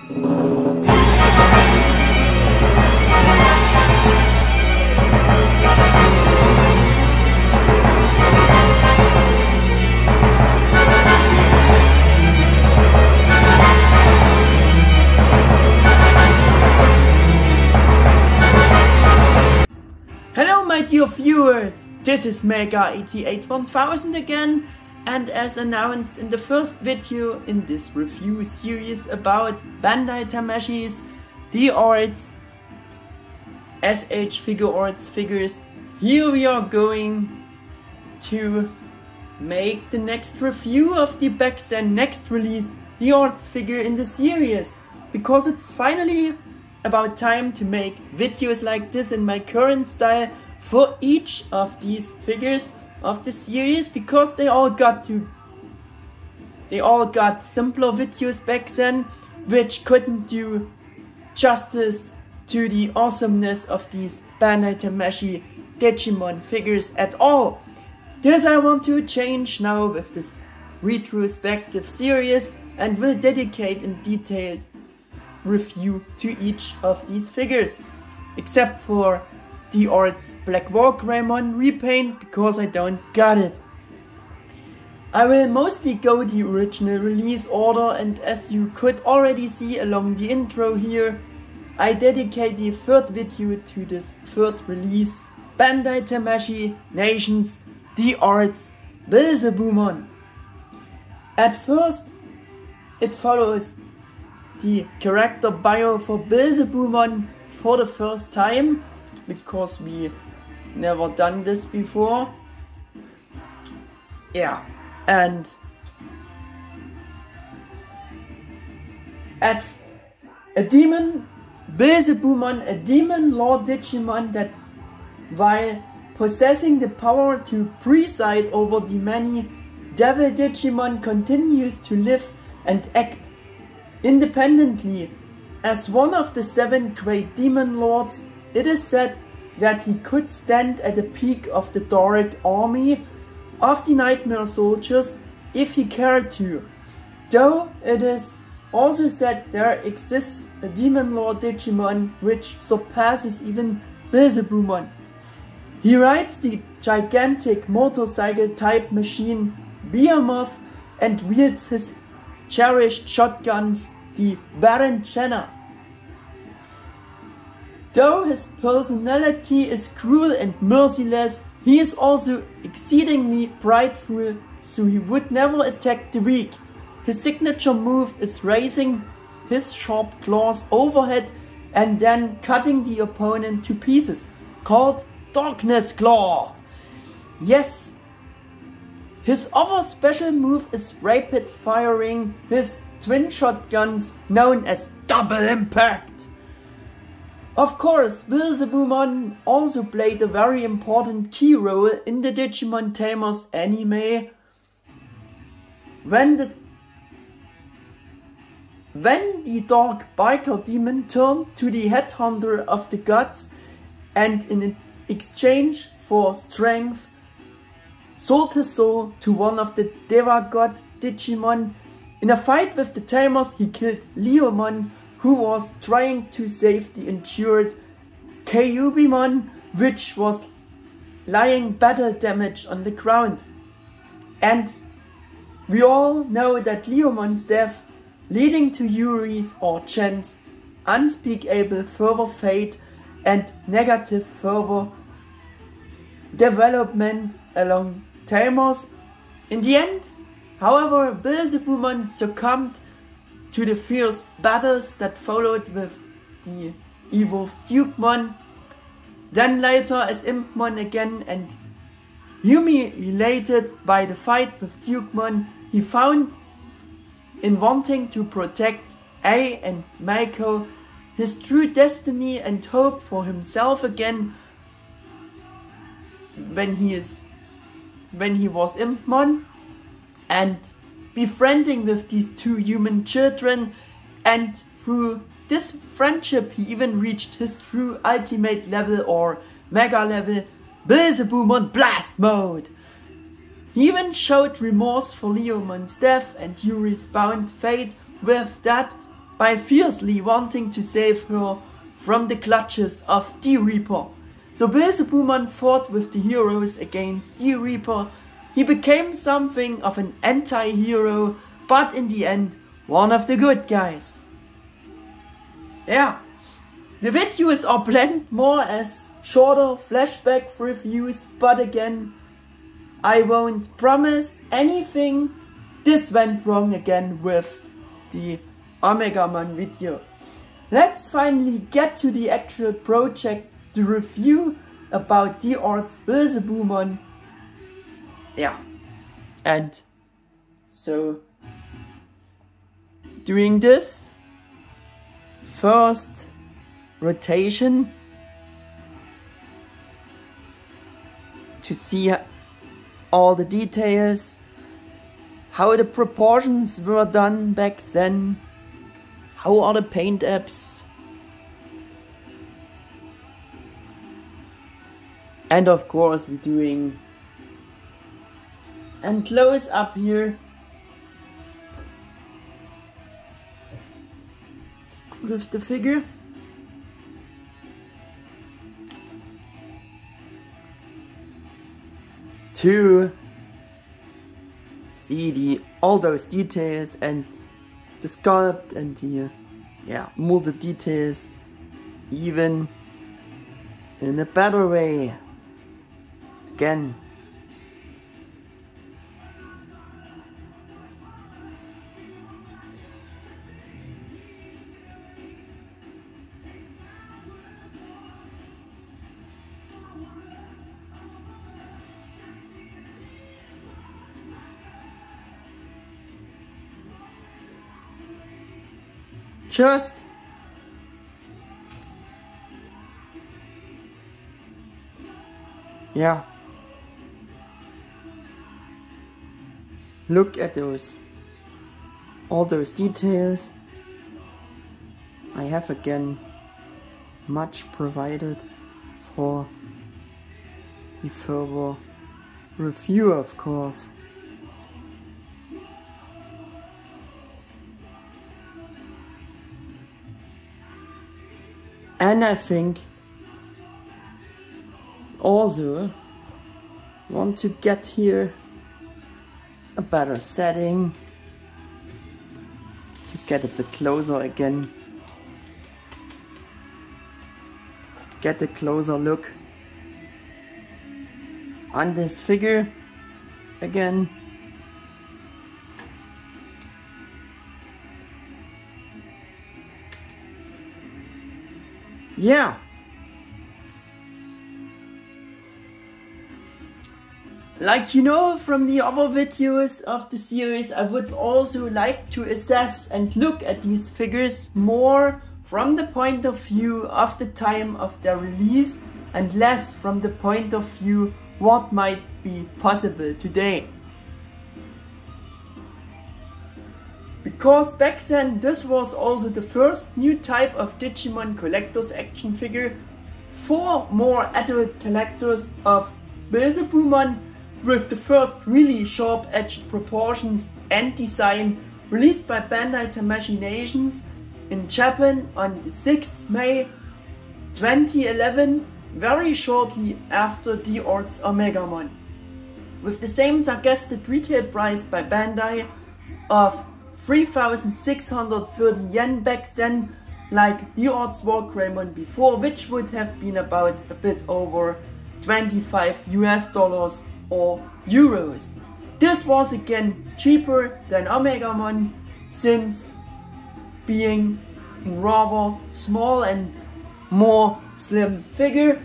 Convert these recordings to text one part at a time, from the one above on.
Dear viewers, this is Mega881000 again, and as announced in the first video in this review series about Bandai Tamashii's D-Arts S.H.Figuarts figures, here we are going to make the next review of the back then next released D-Arts figure in the series, because it's finally about time to make videos like this in my current style for each of these figures of the series, because they all got simpler videos back then, which couldn't do justice to the awesomeness of these Bandai Tamashii Digimon figures at all. This I want to change now with this retrospective series, and will dedicate a detailed review to each of these figures, except for D-Arts Black War Greymon repaint, because I don't got it. I will mostly go the original release order, and as you could already see along the intro here, I dedicate the third video to this third release, Bandai Tamashii Nations D-Arts Beelzebumon. At first, it follows the character bio for Beelzebumon for the first time, because we never done this before. Yeah, and at a demon, Beelzebumon, a demon lord Digimon that, while possessing the power to preside over the many devil Digimon, continues to live and act independently. As one of the 7 great demon lords, it is said that he could stand at the peak of the Doric army of the Nightmare soldiers if he cared to. Though it is also said there exists a demon lord Digimon which surpasses even Beelzebumon. He rides the gigantic motorcycle type machine Behemoth and wields his cherished shotguns, the Baron Jenner. Though his personality is cruel and merciless, he is also exceedingly prideful, so he would never attack the weak. His signature move is raising his sharp claws overhead and then cutting the opponent to pieces, called Darkness Claw. Yes, his other special move is rapid firing his twin shotguns known as Double Impact. Of course, Beelzebumon also played a very important key role in the Digimon Tamers anime. When the dark biker demon turned to the headhunter of the gods, and in exchange for strength sold his soul to one of the Deva God Digimon. In a fight with the Tamers, he killed Leomon, who was trying to save the injured Kyubimon, which was lying battle damage on the ground. And we all know that Leomon's death, leading to Yuri's or Chen's unspeakable further fate and negative further development along Tamers. In the end, however, Beelzebumon succumbed to the fierce battles that followed with the evolved Dukemon, then later as Impmon again, and humiliated by the fight with Dukemon, he found in wanting to protect A and Mako his true destiny and hope for himself again when he was Impmon, and befriending with these 2 human children, and through this friendship he even reached his true ultimate level or mega level, Beelzebumon Blast Mode. He even showed remorse for Leomon's death and Yuri's bound fate with that by fiercely wanting to save her from the clutches of D-Reaper. So Beelzebumon fought with the heroes against D-Reaper. He became something of an anti-hero, but in the end, one of the good guys. Yeah, the videos are planned more as shorter flashback reviews, but again, I won't promise anything. This went wrong again with the Omegamon video. Let's finally get to the actual project, the review about D-Arts Beelzebumon. Yeah, and so doing this first rotation to see all the details, how the proportions were done back then, how are the paint apps, and of course we're doing and close up here with the figure. To see all those details and the sculpt and the molded details even in a better way. Again, just look at all those details. I have again much provided for the further review, of course. And I think also want to get here a better setting to get a bit closer again, get a closer look on this figure again. Yeah, like you know from the other videos of the series, I would also like to assess and look at these figures more from the point of view of the time of their release and less from the point of view what might be possible today. Because back then this was also the first new type of Digimon collector's action figure for more adult collectors of Beelzebumon, with the first really sharp-edged proportions and design released by Bandai Tamashii Nations in Japan on the 6th May 2011, very shortly after D-Arts Omegamon, with the same suggested retail price by Bandai of 3,630 yen back then, like D-Arts War Greymon before, which would have been about a bit over $25 US or euros. This was again cheaper than Omegamon, since being rather small and more slim figure,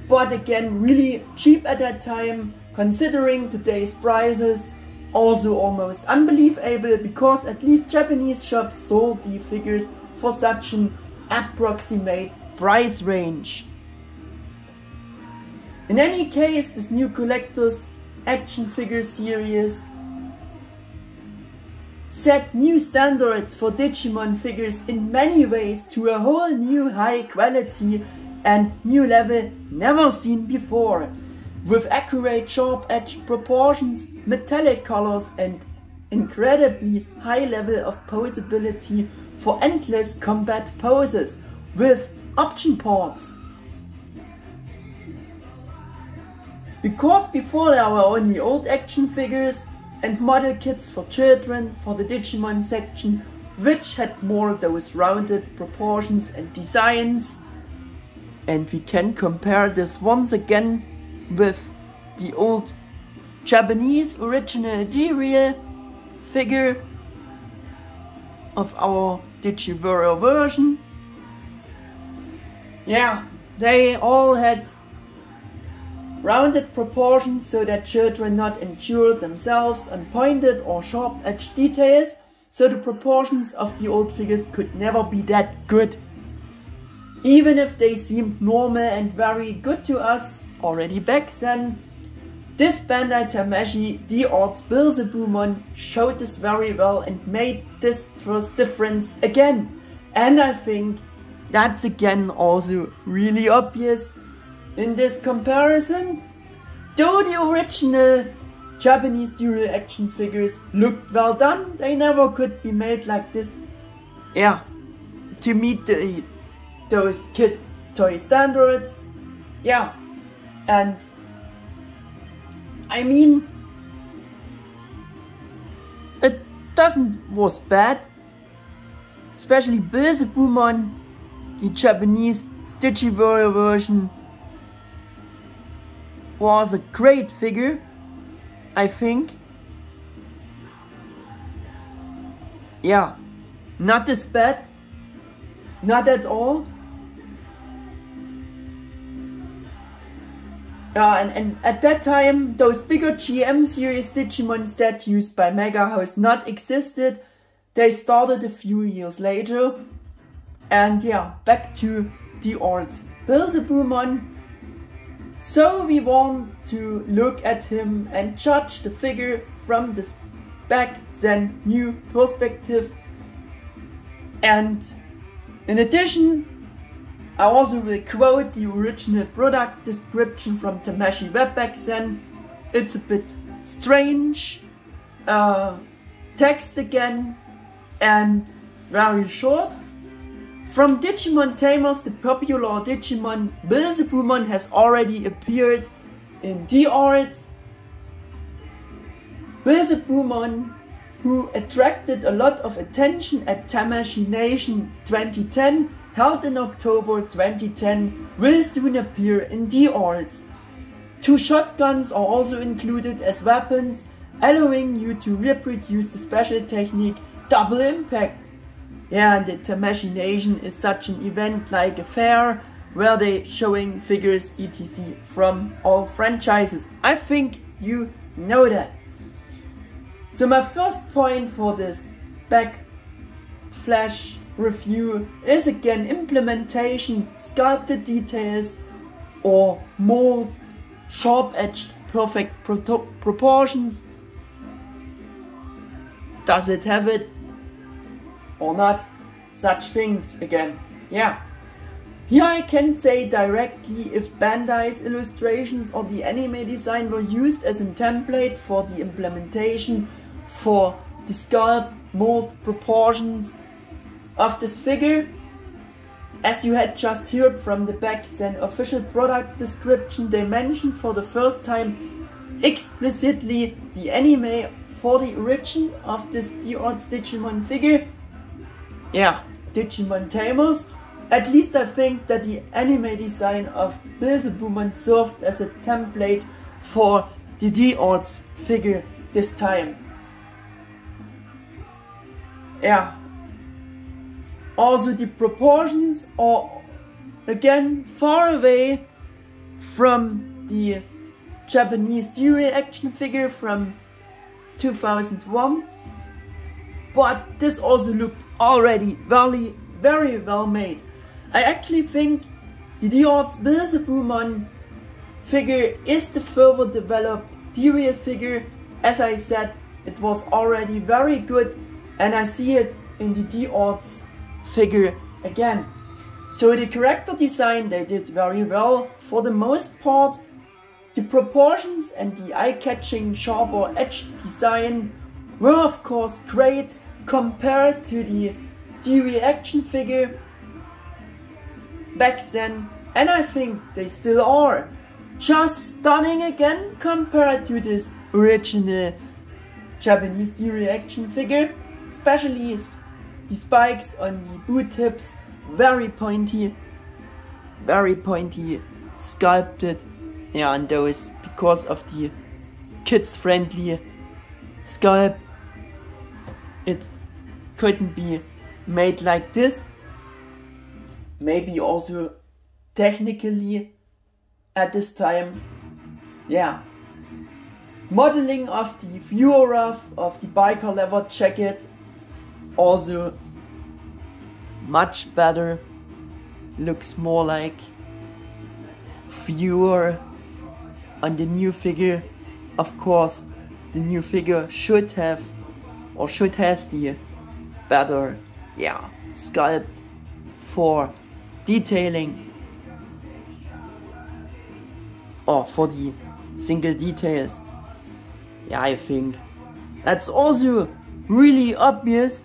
but again really cheap at that time considering today's prices. Also almost unbelievable, because at least Japanese shops sold the figures for such an approximate price range. In any case, this new collector's action figure series set new standards for Digimon figures in many ways to a whole new high quality and new level never seen before, with accurate sharp-edged proportions, metallic colors and incredibly high level of posability for endless combat poses with option ports. Because before there were only old action figures and model kits for children for the Digimon section, which had more those rounded proportions and designs. And we can compare this once again with the old Japanese original D-Real figure of our Digi-Warrior version. Yeah, they all had rounded proportions so that children not injured themselves on pointed or sharp-edged details, so the proportions of the old figures could never be that good. Even if they seemed normal and very good to us already back then, this Bandai Tamashii D-Arts Beelzebumon showed this very well and made this first difference again. And I think that's again also really obvious in this comparison. Though the original Japanese D-Real action figures looked well done, they never could be made like this. Yeah, to meet those kids' toy standards. Yeah, and I mean, it was bad. Especially Beelzebumon, the Japanese Digi-Warrior version, was a great figure, I think. Yeah, not this bad, not at all. And at that time, those bigger GM series Digimon statues by Mega House not existed. They started a few years later. And yeah, back to D-Arts Beelzebumon. So we want to look at him and judge the figure from this back then new perspective. And in addition, I also will quote the original product description from Tamashii web back then. It's a bit strange, text again, and very short. From Digimon Tamers, the popular Digimon Beelzebumon has already appeared in D-Arts. Beelzebumon, who attracted a lot of attention at Tamashii Nation 2010, held in October 2010, will soon appear in D-Arts. 2 shotguns are also included as weapons, allowing you to reproduce the special technique Double Impact. Yeah, and the Tamashii Nation is such an event like a fair, where they showing figures etc. from all franchises. I think you know that. So my first point for this Backflash review is again implementation, sculpted details or mold, sharp-edged perfect proportions. Does it have it or not? Such things again. Yeah. Here I can say directly if Bandai's illustrations or the anime design were used as a template for the implementation for the sculpt, mold, proportions of this figure. As you had just heard from the back then official product description, they mentioned for the first time explicitly the anime for the origin of this D-Arts Digimon figure. Yeah, Digimon Tamers. At least I think that the anime design of Beelzebumon served as a template for the D-Arts figure this time. Yeah. Also the proportions are again far away from the Japanese D-Real action figure from 2001. But this also looked already very well made. I actually think the D-Arts Beelzebumon figure is the further developed D-Real figure. As I said, it was already very good and I see it in the D-Arts figure again. So the character design they did very well for the most part. The proportions and the eye-catching sharper edge design were of course great compared to the D-Arts action figure back then, and I think they still are. Just stunning again compared to this original Japanese D-Arts action figure, especially the spikes on the boot tips, very pointy sculpted. Yeah, and those, because of the kids friendly sculpt, it couldn't be made like this. Maybe also technically at this time, yeah. Modeling of the viewer of the biker leather jacket is also much better. Looks more like viewer on the new figure. Of course, the new figure should have has the better, yeah, sculpt for detailing, or for the single details. Yeah, I think that's also really obvious.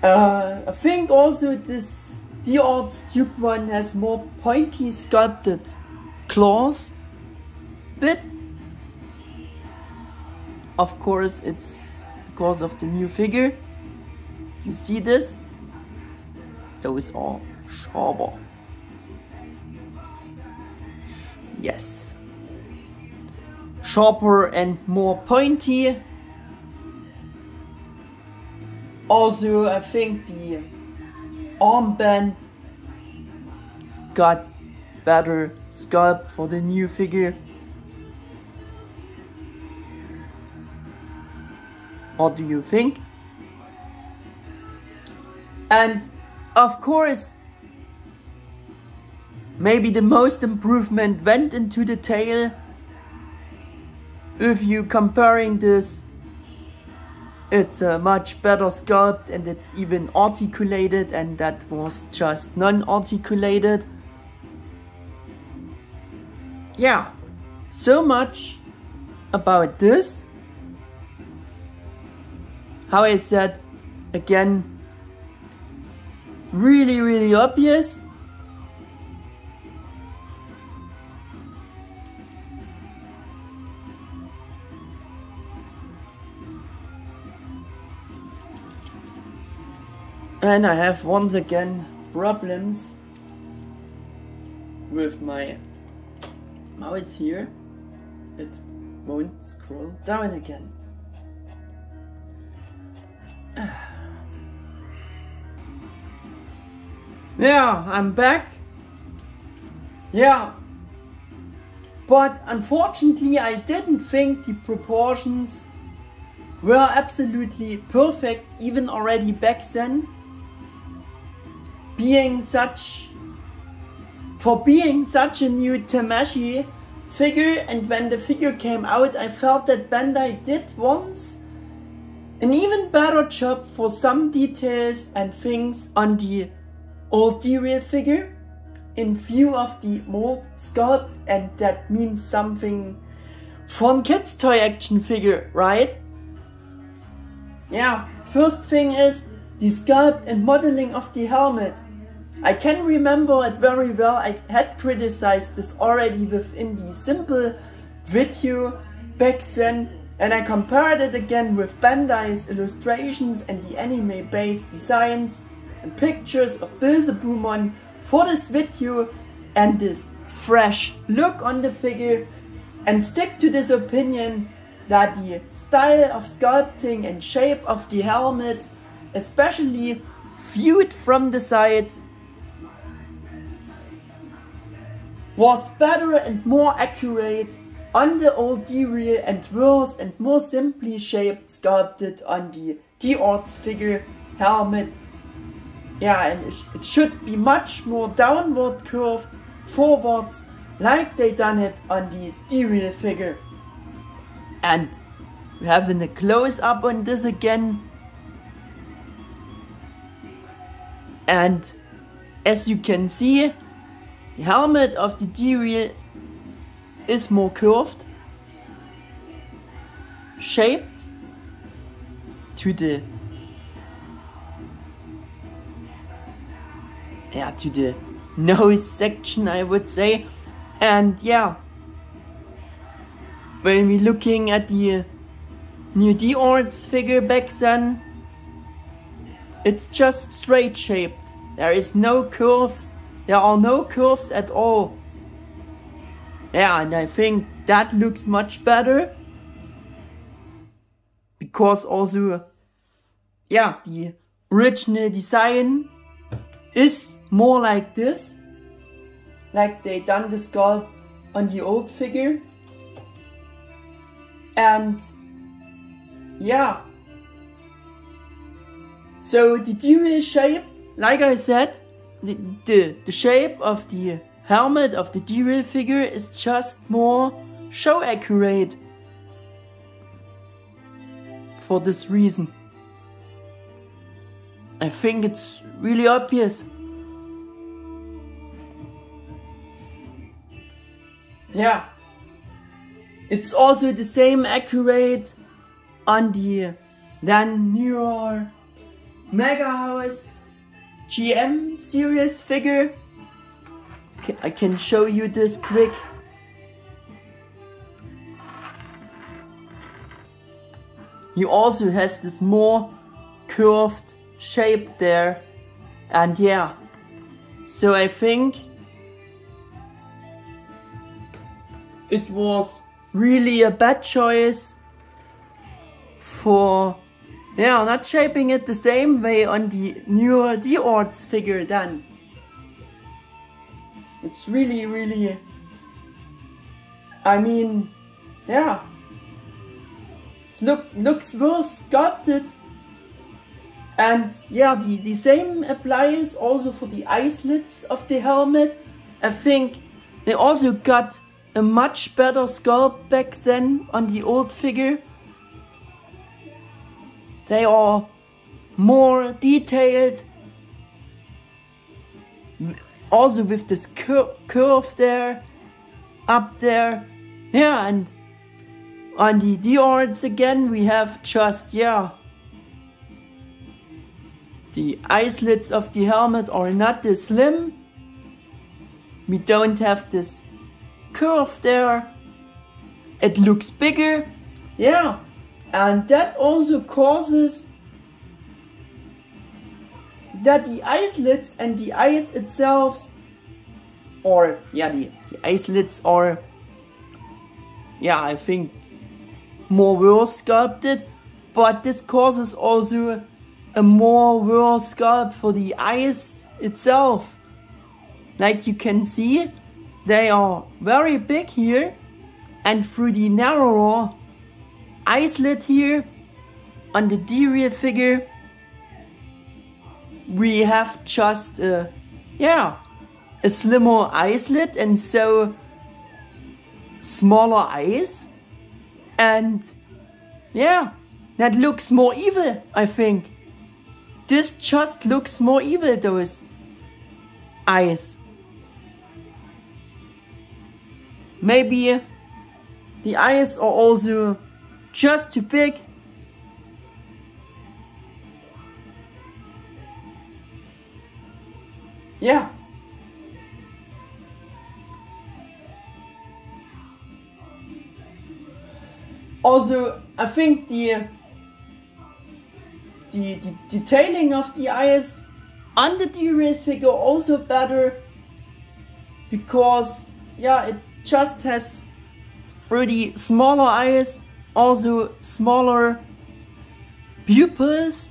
I think also this D-Arts Digimon has more pointy sculpted claws, but of course it's because of the new figure. You see this? Those are sharper. Yes. Sharper and more pointy. Also, I think the armband got better sculpt for the new figure. What do you think? And of course, maybe the most improvement went into the tail. If you comparing this, it's a much better sculpt and it's even articulated, and that was just non-articulated. Yeah, so much about this. How I said, again, really obvious. And I have once again problems with my mouse here. It won't scroll down again. Yeah, I'm back. Yeah. But unfortunately I didn't think the proportions were absolutely perfect even already back then. Being such a new Tamashii figure, and when the figure came out I felt that Bandai did once an even better job for some details and things on the old D-Arts figure in view of the mold sculpt, and that means something for a kid's toy action figure, right? Yeah, first thing is the sculpt and modeling of the helmet. I can remember it very well. I had criticized this already within the simple video back then, and I compared it again with Bandai's illustrations and the anime based designs and pictures of Beelzebumon for this video, and this fresh look on the figure, and stick to this opinion that the style of sculpting and shape of the helmet, especially viewed from the side, was better and more accurate on the old D-Arts, and worse and more simply shaped sculpted on the D-Arts figure helmet. Yeah, and it should be much more downward curved forwards like they done it on the D-Arts figure. And we're having a close-up on this again. And as you can see, the helmet of the D-Arts is more curved. shaped to the nose section, I would say. And yeah, when we're looking at the new D-Arts figure back then, it's just straight shaped. There is no curves. There are no curves at all. Yeah, and I think that looks much better. Because also, yeah, the original design is more like this. Like they done the sculpt on the old figure. And yeah. So the D-Real shape, like I said, the shape of the helmet of the D-Real figure is just more show accurate. For this reason. I think it's really obvious. Yeah. It's also the same accurate on the then newer Mega House GM series figure. I can show you this quick. He also has this more curved shape there. And yeah, so I think it was really a bad choice for, yeah, not shaping it the same way on the newer D-Arts figure then. It's really, I mean, yeah, it looks well sculpted. And yeah, the same applies also for the eye slits of the helmet. I think they also got a much better sculpt back then on the old figure. They are more detailed. Also with this curve there, up there. Yeah, and on the D-Arts again we have just, yeah, the eye slits of the helmet are not this slim. We don't have this curve there. It looks bigger. Yeah, and that also causes that the eye slits and the eyes itself, or yeah, the eye slits are, yeah, I think more well sculpted, but this causes also a more well sculpt for the eyes itself. Like you can see, they are very big here, and through the narrower eye slit here on the D-Real figure, we have just a slimmer eye slit and so smaller eyes, and yeah, that looks more evil, I think. This just looks more evil, those eyes. Maybe the eyes are also just too big. Yeah. Also, I think the detailing of the eyes on the D-Real figure also better, because yeah, it just has pretty smaller eyes, also smaller pupils,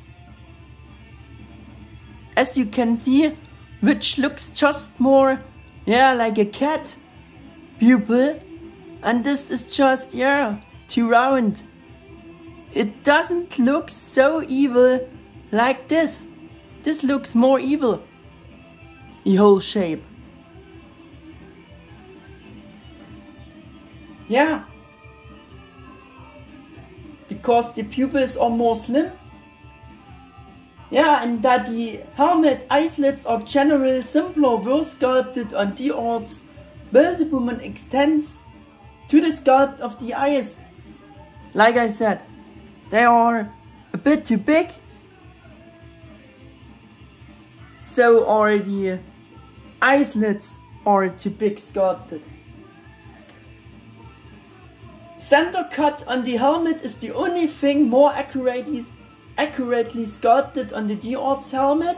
as you can see, which looks just more, yeah, like a cat pupil, and this is just, yeah, too round. It doesn't look so evil like this. This looks more evil, the whole shape. Yeah, because the pupils are more slim. Yeah, and that the helmet eye slits are generally simpler, were sculpted on D-Arts Beelzebumon extends to the sculpt of the eyes. like I said, they are a bit too big. So are the eye slits are too big sculpted. Center cut on the helmet is the only thing more accurately sculpted on the D-Arts helmet.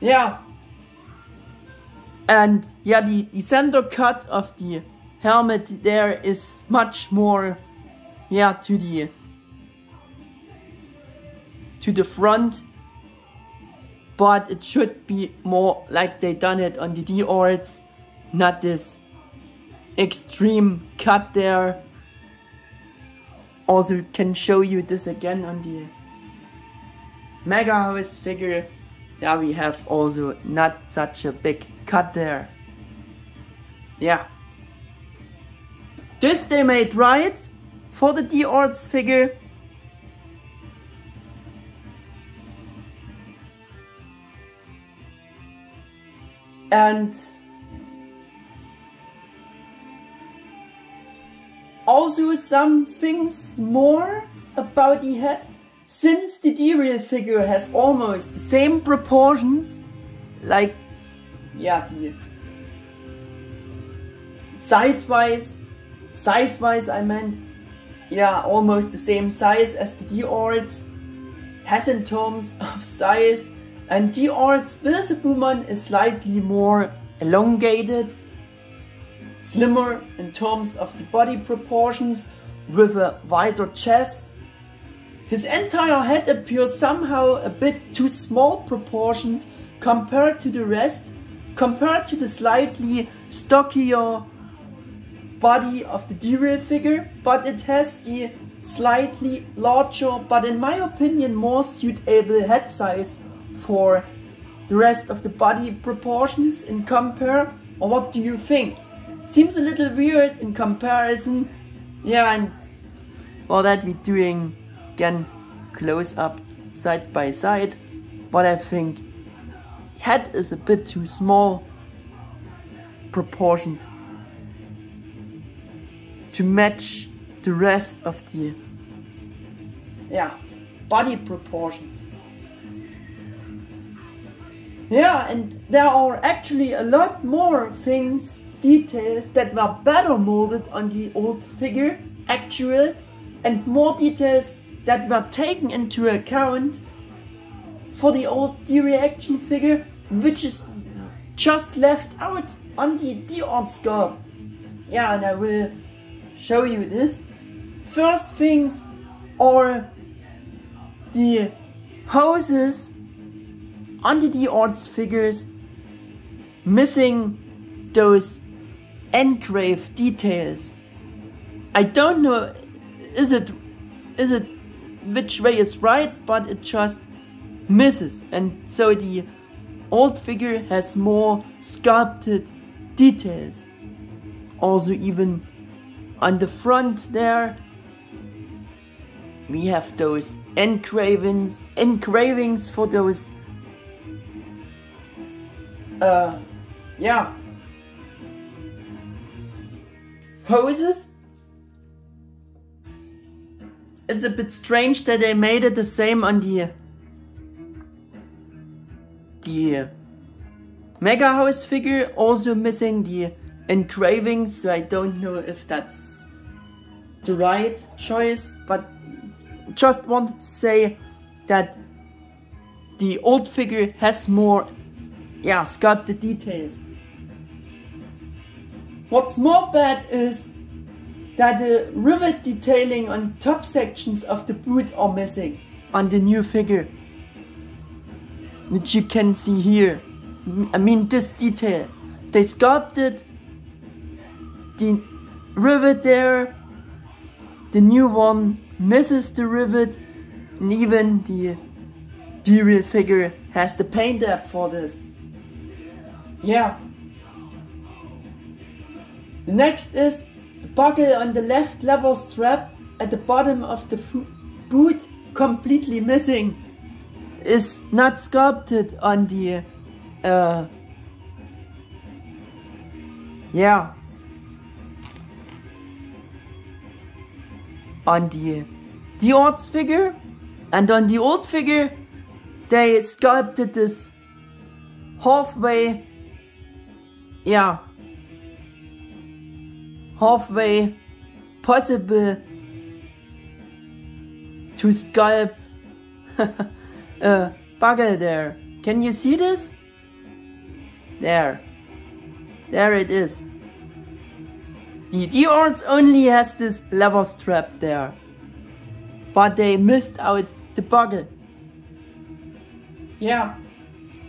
Yeah. And yeah, the center cut of the helmet there is much more, yeah, to the front. But it should be more like they done it on the D-Arts, not this extreme cut there. Also can show you this again on the Mega House figure. Yeah, we have also not such a big cut there. Yeah. This they made right for the D-Arts figure. And also some things more about the head. Since the D-Real figure has almost the same proportions, like, yeah, the size-wise I meant, yeah, almost the same size as the D-Arts has in terms of size, and D-Arts Beelzebumon is slightly more elongated, slimmer in terms of the body proportions, with a wider chest. His entire head appears somehow a bit too small proportioned compared to the rest, compared to the slightly stockier body of the D-Real figure, but it has the slightly larger, but in my opinion more suitable head size for the rest of the body proportions in compare. Or what do you think? Seems a little weird in comparison. Yeah, and for that we're doing again close up side by side, but I think head is a bit too small proportioned to match the rest of the, yeah, body proportions. Yeah, and there are actually a lot more things, details that were better molded on the old figure, actual, and more details that were taken into account for the old D-Reaction figure, which is just left out on the D-Arts sculpt. Yeah, and I will show you this. First things are the hoses on the D-Arts figures missing those engraved details. I don't know, is it which way is right, but it just misses, and so the old figure has more sculpted details. Also even on the front there we have those engravings for those yeah, hoses. It's a bit strange that they made it the same on the Mega House figure, also missing the engravings, so I don't know if that's the right choice, but just wanted to say that the old figure has more, yeah, sculpted details. What's more bad is that the rivet detailing on top sections of the boot are missing on the new figure, which you can see here. I mean, this detail, they sculpted the rivet there, the new one misses the rivet, and even the D-Real figure has the paint app for this. Yeah. The next is the buckle on the left lever strap at the bottom of the boot, completely missing, is not sculpted on the yeah, on the D-Arts figure, and on the old figure they sculpted this halfway possible to sculpt a buckle there. Can you see this? There it is. The D-Arts only has this leather strap there, but they missed out the buckle. Yeah,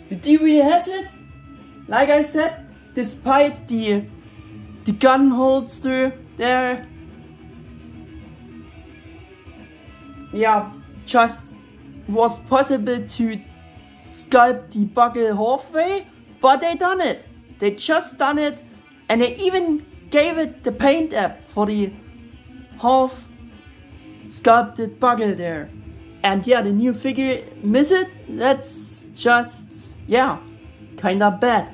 the D-Warrior has it, like I said, despite the gun holster there. Yeah, just was possible to sculpt the buckle halfway, but they done it. They just done it, and they even gave it the paint app for the half sculpted buckle there. And yeah, the new figure miss it. That's just, yeah, kinda bad.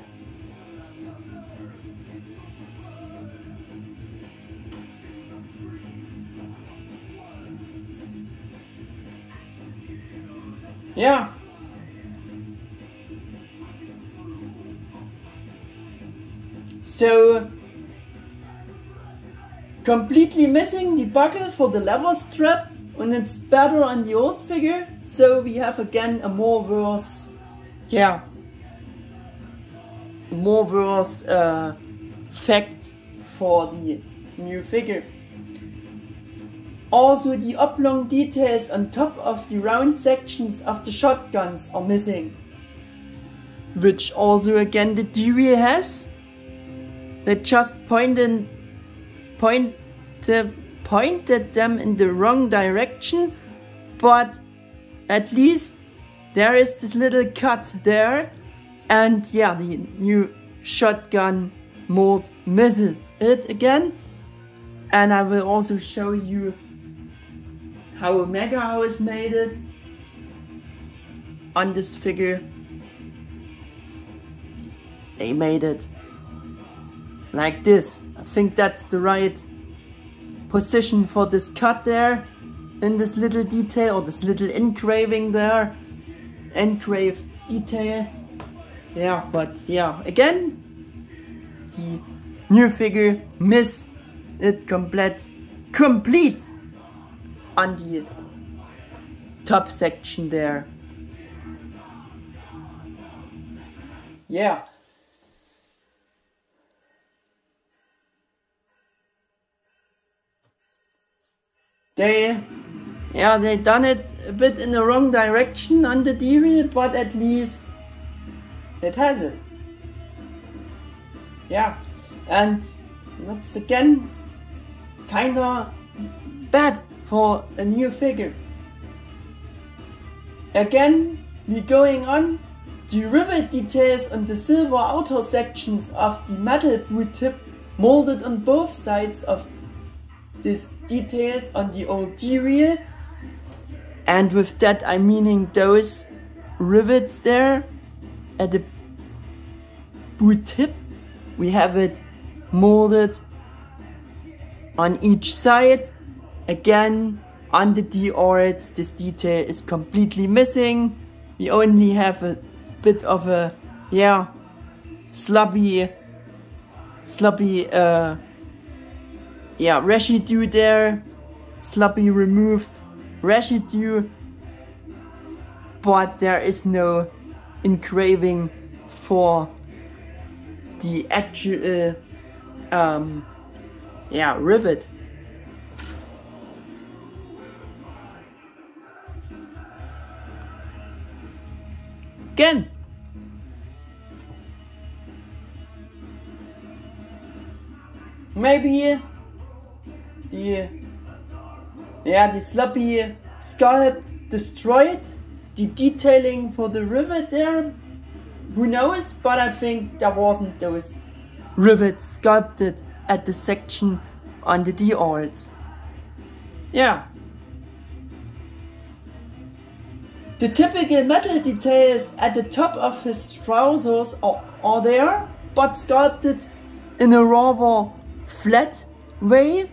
Yeah. So, completely missing the buckle for the leather strap, and it's better on the old figure. So we have again a more worse fact for the new figure. Also, the oblong details on top of the round sections of the shotguns are missing, which also again the D-Warrior has. They just pointed them in the wrong direction, but at least there is this little cut there, and yeah, the new shotgun mold misses it again. And I will also show you how Omega House made it on this figure. They made it like this. I think that's the right position for this cut there, in this little detail, or this little engraving there, engraved detail. Yeah, but yeah, again, the new figure miss it complete on the top section there. Yeah. They done it a bit in the wrong direction on the D-Warrior, but at least it has it. Yeah, and that's again kinda bad for a new figure. Again, we going on. The rivet details on the silver outer sections of the metal boot tip molded on both sides of these details on the old D-Warrior, and with that I'm meaning those rivets there at the boot tip. We have it molded on each side. Again, on the D-Arts, this detail is completely missing. We only have a bit of a sloppy residue there, sloppy removed residue, but there is no engraving for the actual rivet. Again, maybe the sloppy sculpt destroyed the detailing for the rivet there. Who knows? But I think there wasn't those rivets sculpted at the section on the D-Arts. Yeah. The typical metal details at the top of his trousers are there, but sculpted in a rather flat way.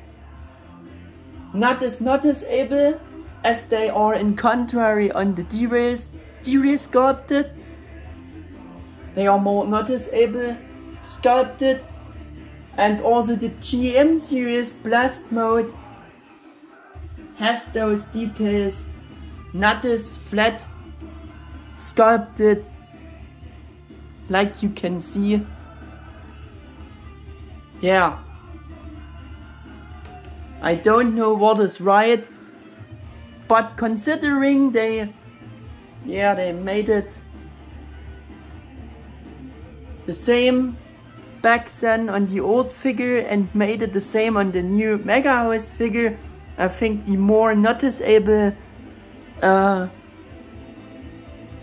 not as noticeable as they are in contrary on the D-Ray Sculpted. They are more noticeable sculpted, and also the GM series Blast Mode has those details not as flat sculpted like you can see. Yeah, I don't know what is right, but considering they made it the same back then on the old figure and made it the same on the new Mega House figure, I think the more noticeable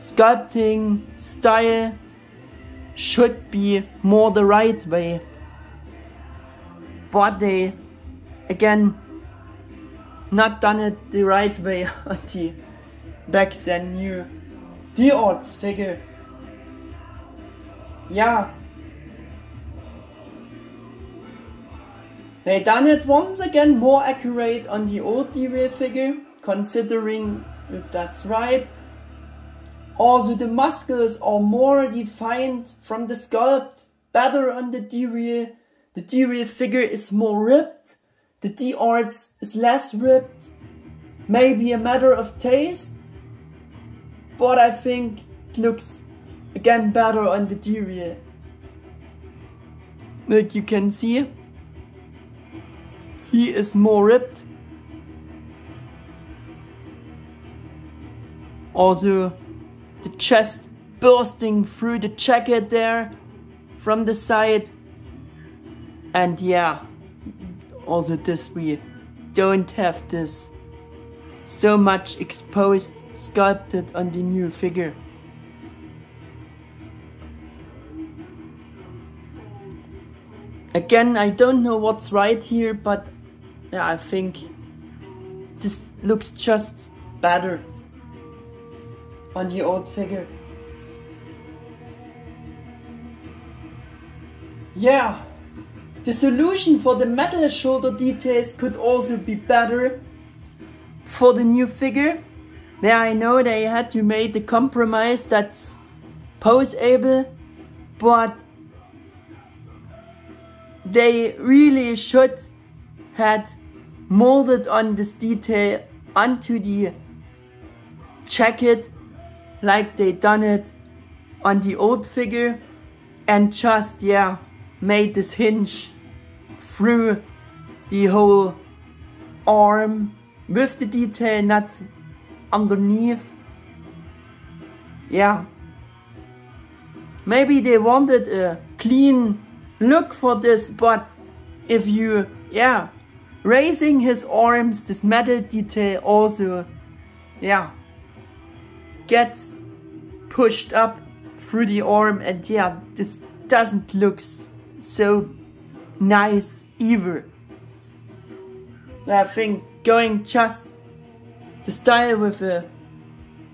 sculpting style should be more the right way. But they, again, not done it the right way on the back then new D-Arts figure. Yeah, they done it once again more accurate on the old D-Ray figure, considering if that's right. Also the muscles are more defined from the sculpt, better on the D-Ray. The D-Ray figure is more ripped, the D-Arts is less ripped. Maybe a matter of taste, but I think it looks again better on the D-Ray. Like you can see, he is more ripped. Also the chest bursting through the jacket there from the side. And yeah, also this, we don't have this so much exposed sculpted on the new figure. Again, I don't know what's right here, but yeah, I think this looks just better on the old figure. Yeah, the solution for the metal shoulder details could also be better for the new figure. Yeah, I know they had to make the compromise that's poseable, but they really should had molded on this detail onto the jacket like they done it on the old figure, and just, yeah, made this hinge through the whole arm with the detail not underneath. Yeah, maybe they wanted a clean look for this, but if you, yeah, raising his arms, this metal detail also, yeah, gets pushed up through the arm, and yeah, this doesn't look so nice either. I think going just the style with a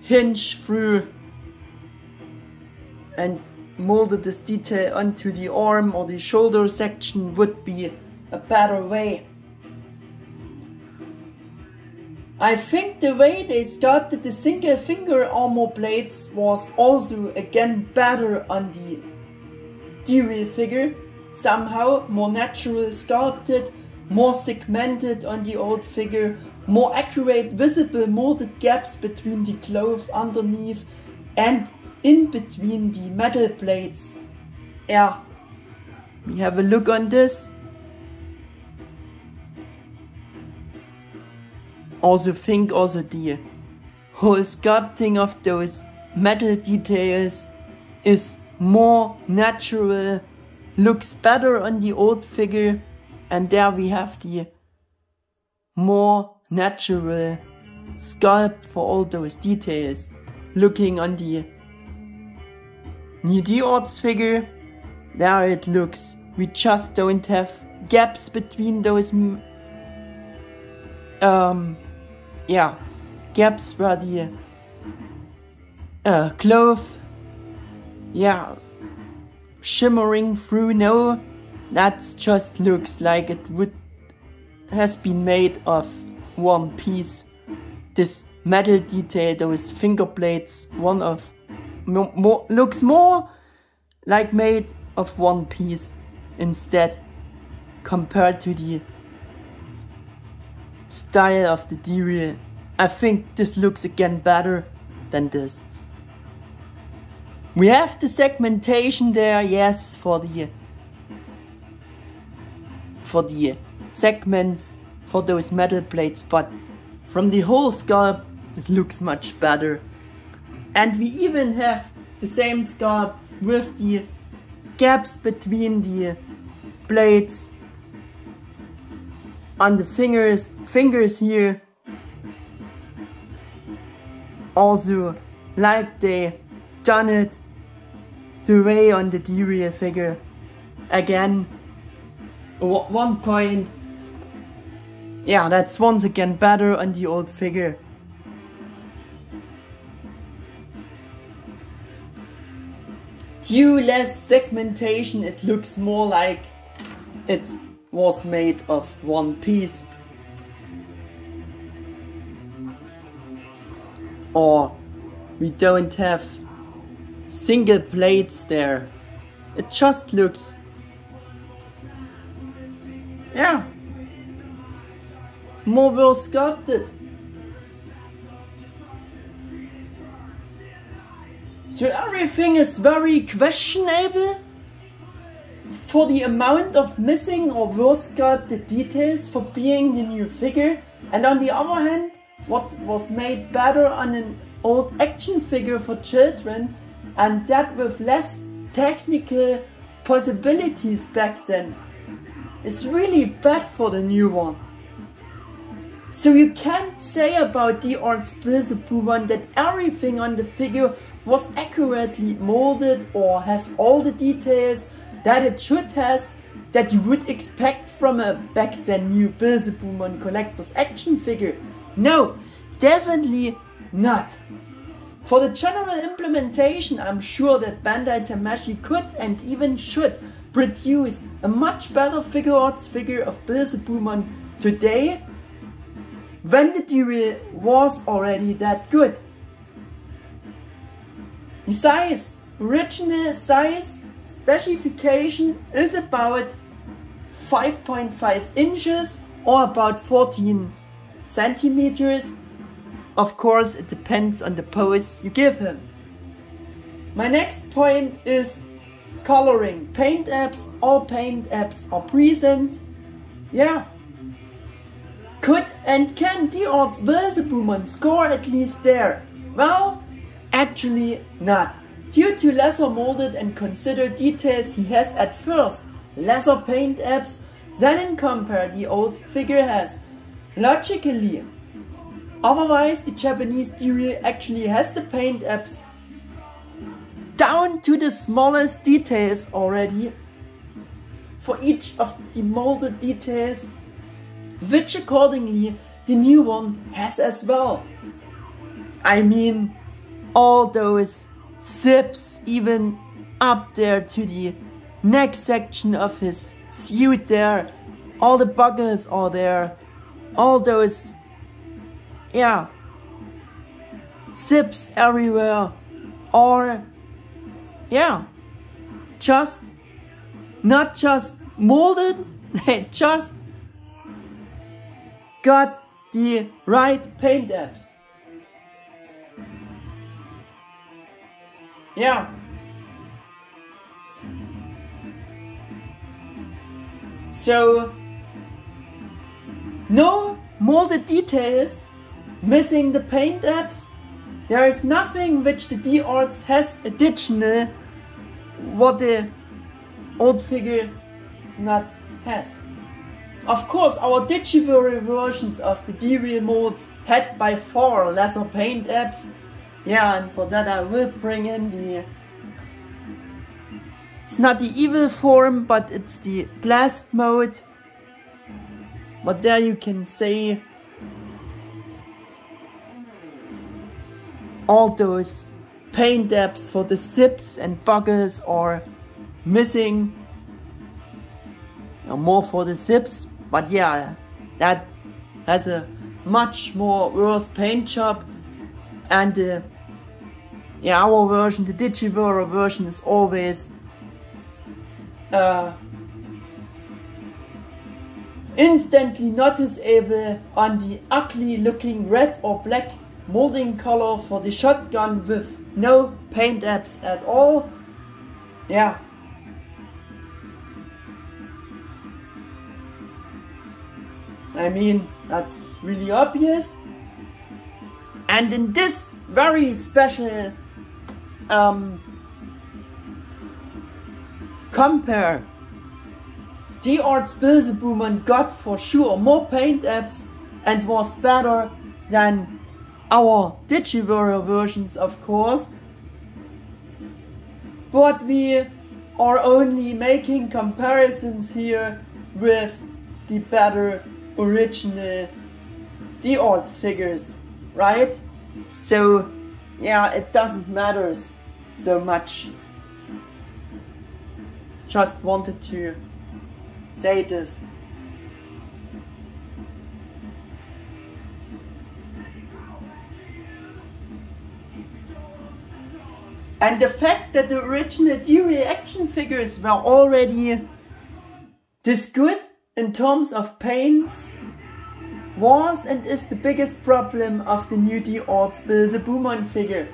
hinge through and molded this detail onto the arm or the shoulder section would be a better way. I think the way they sculpted the single finger armor blades was also again better on the D-Ray figure. Somehow more natural sculpted, more segmented on the old figure, more accurate visible molded gaps between the cloth underneath and in between the metal blades. Yeah, we have a look on this. Also think also the whole sculpting of those metal details is more natural, looks better on the old figure, and there we have the more natural sculpt for all those details. Looking on the new D-Arts figure, there it looks, we just don't have gaps between those yeah, gaps where the cloth, yeah, shimmering through. No, that just looks like it has been made of one piece. This metal detail, those finger blades, looks more like made of one piece instead, compared to the style of the D-Real. I think this looks again better than this. We have the segmentation there, yes, for the segments for those metal plates, but from the whole sculpt, this looks much better. And we even have the same sculpt with the gaps between the blades on the fingers here. Also, like they done it the way on the D-Real figure. Again, 1 point. Yeah, that's once again better on the old figure. Due less segmentation, it looks more like it was made of one piece. Or we don't have single plates there. It just looks, yeah, more well sculpted. So everything is very questionable for the amount of missing or well sculpted details for being the new figure, and on the other hand, what was made better on an old action figure for children, and that with less technical possibilities back then, is really bad for the new one. So you can't say about D-Arts Beelzebumon that everything on the figure was accurately molded or has all the details that it should has, that you would expect from a back then new Beelzebumon Collectors Action Figure. No, definitely not. For the general implementation, I'm sure that Bandai Tamashii could and even should produce a much better Figuarts figure of Beelzebumon today, when the D-Real was already that good. The size, original size specification is about 5.5 inches or about 14 centimeters. Of course, it depends on the pose you give him. My next point is coloring. Paint apps, all paint apps are present. Yeah. Could and can D-Arts Beelzebumon score at least there? Well, actually not. Due to lesser molded and considered details, he has at first lesser paint apps than in compare the old figure has. Logically. Otherwise, the Japanese D-Real actually has the paint apps down to the smallest details already for each of the molded details, which accordingly the new one has as well. I mean, all those zips even up there to the neck section of his suit there, all the buckles are there, all those, yeah, zips everywhere, or yeah, just not just molded, they just got the right paint apps. Yeah. So, no molded details, missing the paint apps. There is nothing which the D-Arts has additional what the old figure not has. Of course, our Digi-Warrior versions of the D-Real molds had by far lesser paint apps. Yeah, and for that I will bring in the... It's not the evil form, but it's the blast mode. But there you can say all those paint apps for the zips and buckles are missing. More for the zips, but yeah, that has a much more worse paint job, and our version, the Digi-Warrior version, is always instantly noticeable on the ugly looking red or black molding color for the shotgun with no paint apps at all. Yeah. I mean, that's really obvious. And in this very special compare, D-Arts Beelzebumon got for sure more paint apps and was better than our Digi-Warrior versions, of course. But we are only making comparisons here with the better original D-Arts figures, right? So yeah, it doesn't matter so much. Just wanted to say this. And the fact that the original D-Arts action figures were already this good in terms of paints was and is the biggest problem of the new D-Arts Beelzebumon figure.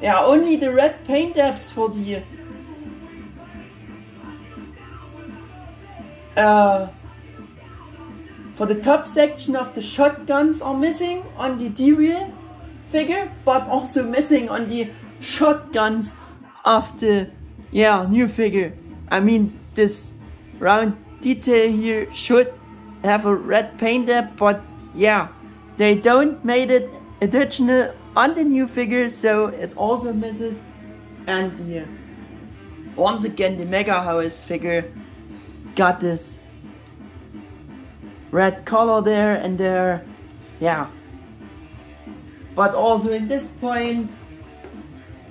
Yeah, only the red paint apps for the top section of the shotguns are missing on the D-Arts figure, but also missing on the shotguns of the new figure. I mean, this round detail here should have a red paint app, but yeah, they don't made it additional on the new figure, so it also misses. And once again, the Mega House figure got this red color there and there, yeah. But also in this point,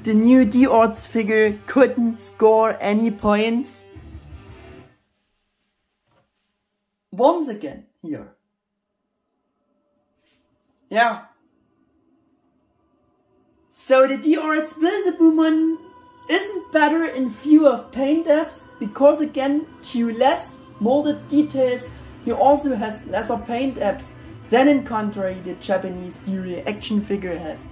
the new D-Arts figure couldn't score any points. Once again here. Yeah. So the D-Arts Beelzebumon isn't better in view of paint apps, because again, to less molded details, he also has lesser paint apps than in contrary the Japanese D-Arts action figure has.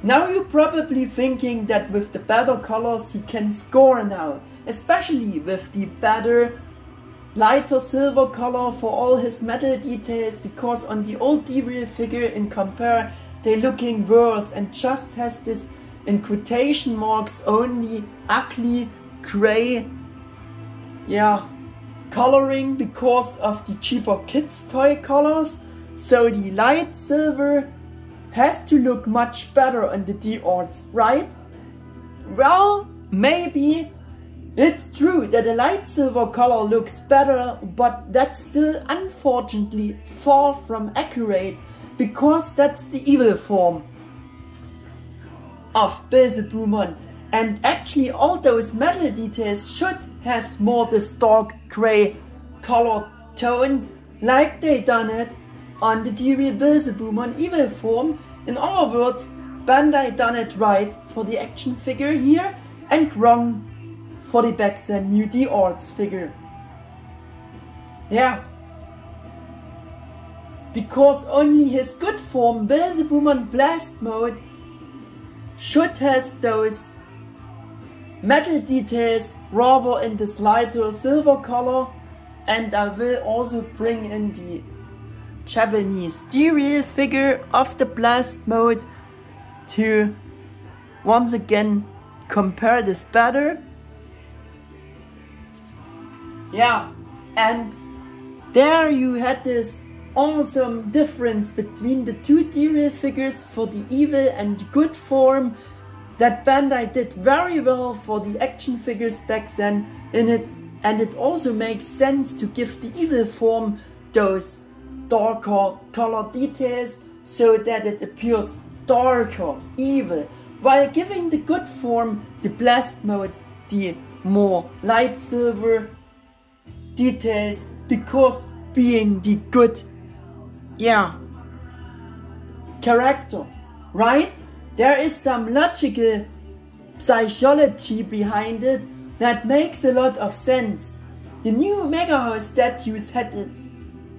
Now you're probably thinking that with the better colors he can score now, especially with the better lighter silver color for all his metal details, because on the old D-Arts figure in compare they looking worse and just has this, in quotation marks only, ugly gray coloring because of the cheaper kids toy colors. So the light silver has to look much better on the D-Arts, right? Well, maybe it's true that the light silver color looks better, but that's still unfortunately far from accurate, because that's the evil form of Beelzebumon. And actually all those metal details should have more this dark grey color tone, like they done it on the D-Arts Beelzebumon evil form. In other words, Bandai done it right for the action figure here and wrong for the back then new D-Arts figure. Yeah. Because only his good form Beelzebumon Blast Mode should have those metal details rather in this lighter silver color. And I will also bring in the Japanese D-Arts figure of the Blast Mode to once again compare this better. Yeah, and there you had this awesome difference between the two D-Arts figures for the evil and good form that Bandai did very well for the action figures back then in it, and it also makes sense to give the evil form those darker color details so that it appears darker, evil, while giving the good form, the Blast Mode, the more light silver details, because being the good yeah, character, right? There is some logical psychology behind it that makes a lot of sense. The new Mega House statues had this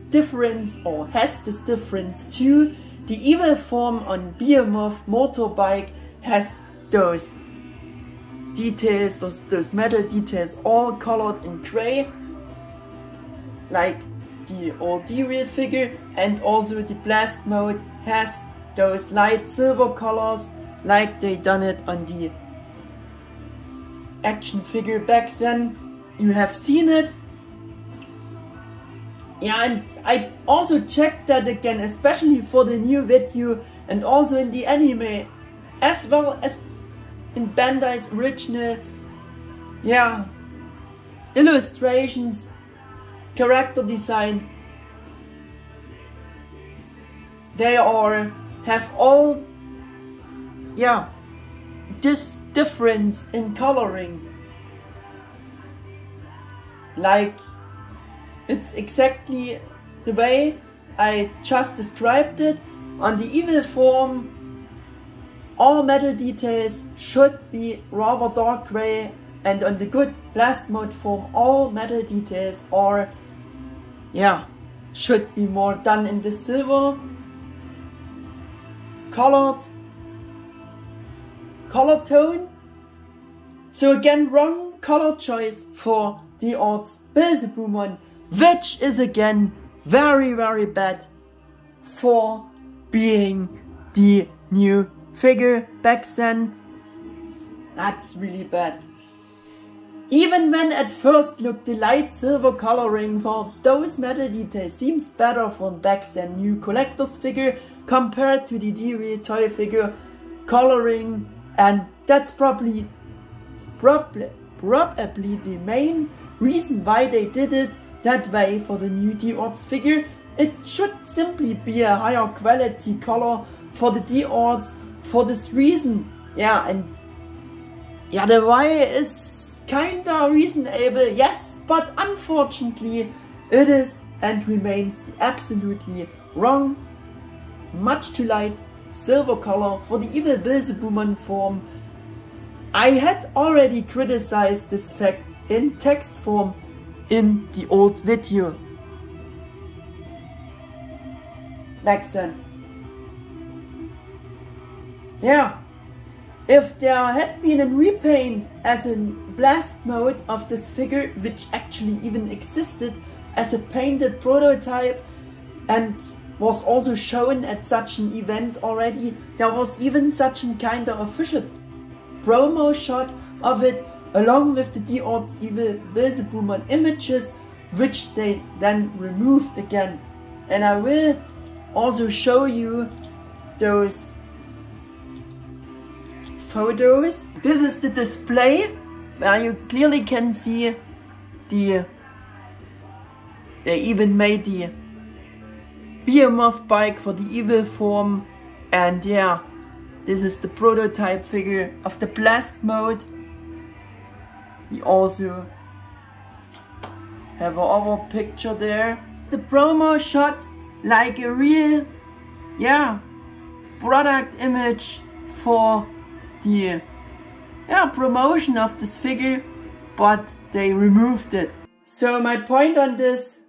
difference, or has this difference too. The evil form on Behemoth motorbike has those details, those metal details all colored in grey, like the old D-Real figure, and also the blast mode has those light silver colors like they done it on the action figure back then. You have seen it. Yeah, and I also checked that again, especially for the new video and also in the anime, as well as in Bandai's original, yeah, illustrations, character design. They have all, yeah, this difference in coloring. Like, it's exactly the way I just described it. On the evil form, all metal details should be rather dark grey, and on the good blast mode form, all metal details are, yeah, should be more done in the silver color tone. So again, wrong color choice for D-Arts Beelzebumon, which is again very, very bad for being the new figure back then. That's really bad. Even when at first look the light silver coloring for those metal details seems better for back then new collector's figure compared to the D-Real toy figure coloring, and that's probably the main reason why they did it that way for the new D-Arts figure. It should simply be a higher quality color for the D-Arts for this reason. Yeah, and yeah, the why is kinda reasonable, yes, but unfortunately it is and remains the absolutely wrong, much too light silver color for the evil Beelzebumon form. I had already criticized this fact in text form in the old video back then. Yeah, if there had been a repaint as a blast mode of this figure, which actually even existed as a painted prototype and was also shown at such an event already, there was even such a kind of official promo shot of it along with the D-Arts evil Beelzebumon images, which they then removed again. And I will also show you those photos. This is the display where you clearly can see they even made the Behemoth bike for the evil form, and yeah, this is the prototype figure of the blast mode. We also have another picture there. The promo shot like a real, yeah, product image for the, yeah, promotion of this figure, but they removed it. So my point on this,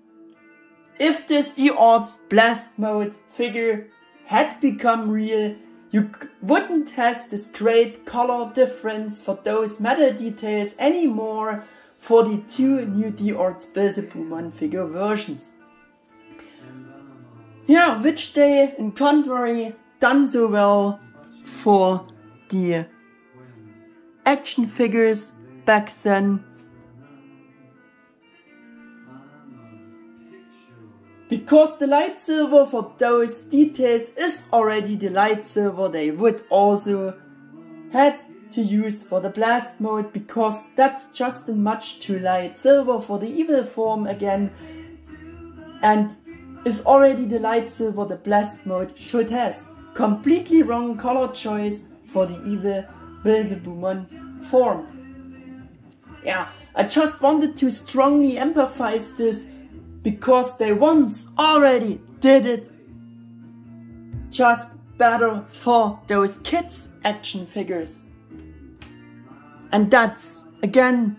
if this D-Arts blast mode figure had become real, you wouldn't have this great color difference for those metal details anymore for the two new D-Arts Beelzebumon figure versions. Yeah, which they, in contrary, done so well for the action figures back then. Because the light silver for those details is already the light silver they would also had to use for the blast mode, because that's just a much too light silver for the evil form again, and is already the light silver the blast mode should have. Completely wrong color choice for the evil Beelzebumon form. Yeah, I just wanted to strongly emphasize this, because they once already did it just better for those kids action figures. And that's again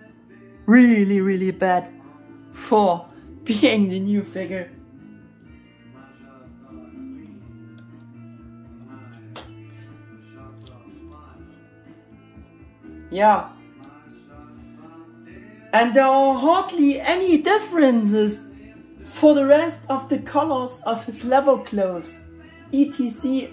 really bad for being the new figure. Yeah. And there are hardly any differences for the rest of the colors of his leather clothes, etc.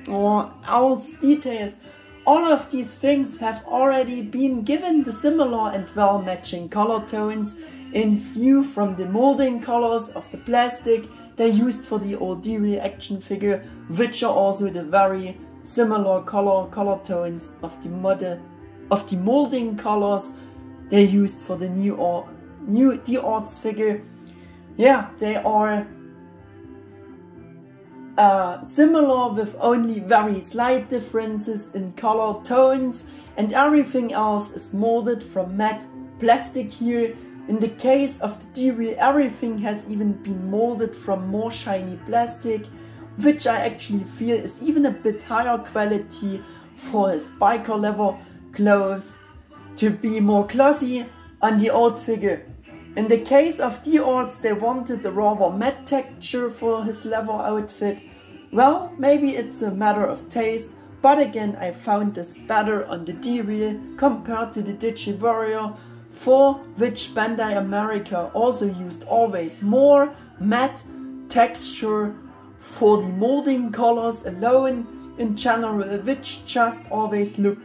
or else details. All of these things have already been given the similar and well-matching color tones in view from the molding colors of the plastic they used for the old D-Arts action figure, which are also the very similar color tones of the molding colors they used for the new D-Arts figure. Yeah, they are similar with only very slight differences in color tones, and everything else is molded from matte plastic here. In the case of the D-Arts, everything has even been molded from more shiny plastic, which I actually feel is even a bit higher quality for his biker leather clothes to be more glossy on the old figure. In the case of D-Arts, they wanted a rather matte texture for his leather outfit. Well, maybe it's a matter of taste, but again I found this better on the D-Arts compared to the Digi-Warrior, for which Bandai America also used always more matte texture for the molding colors alone in general, which just always looked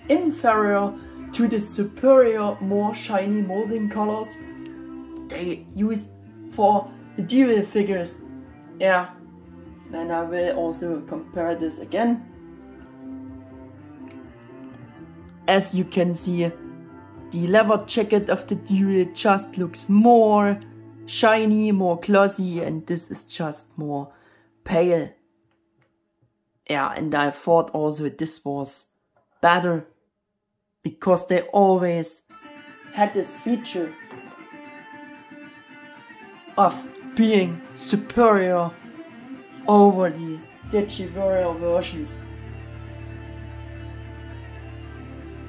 inferior to the superior, more shiny molding colors they use for the D-Arts figures. Yeah, and I will also compare this again. As you can see, the leather jacket of the D-Arts just looks more shiny, more glossy, and this is just more pale. Yeah, and I thought also this was better, because they always had this feature of being superior over the Digi-Warrior versions.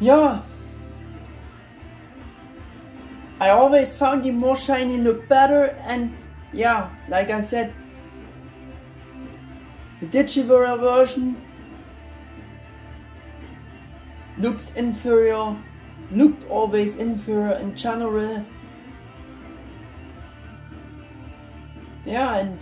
Yeah, I always found the more shiny look better, and yeah, like I said, the Digi-Warrior version looks inferior, looked always inferior in general. Yeah, and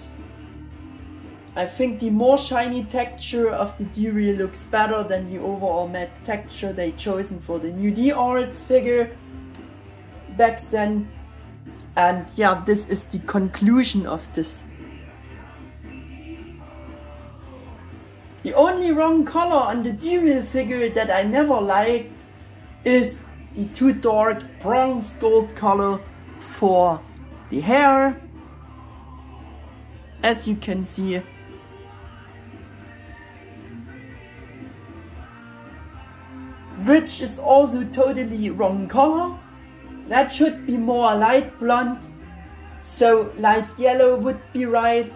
I think the more shiny texture of the D-Arts looks better than the overall matte texture they chosen for the new D-Arts figure back then. And yeah, this is the conclusion of this. The only wrong color on the D-Arts figure that I never liked is the too dark bronze gold color for the hair, as you can see. Which is also totally wrong color. That should be more light blonde, so light yellow would be right?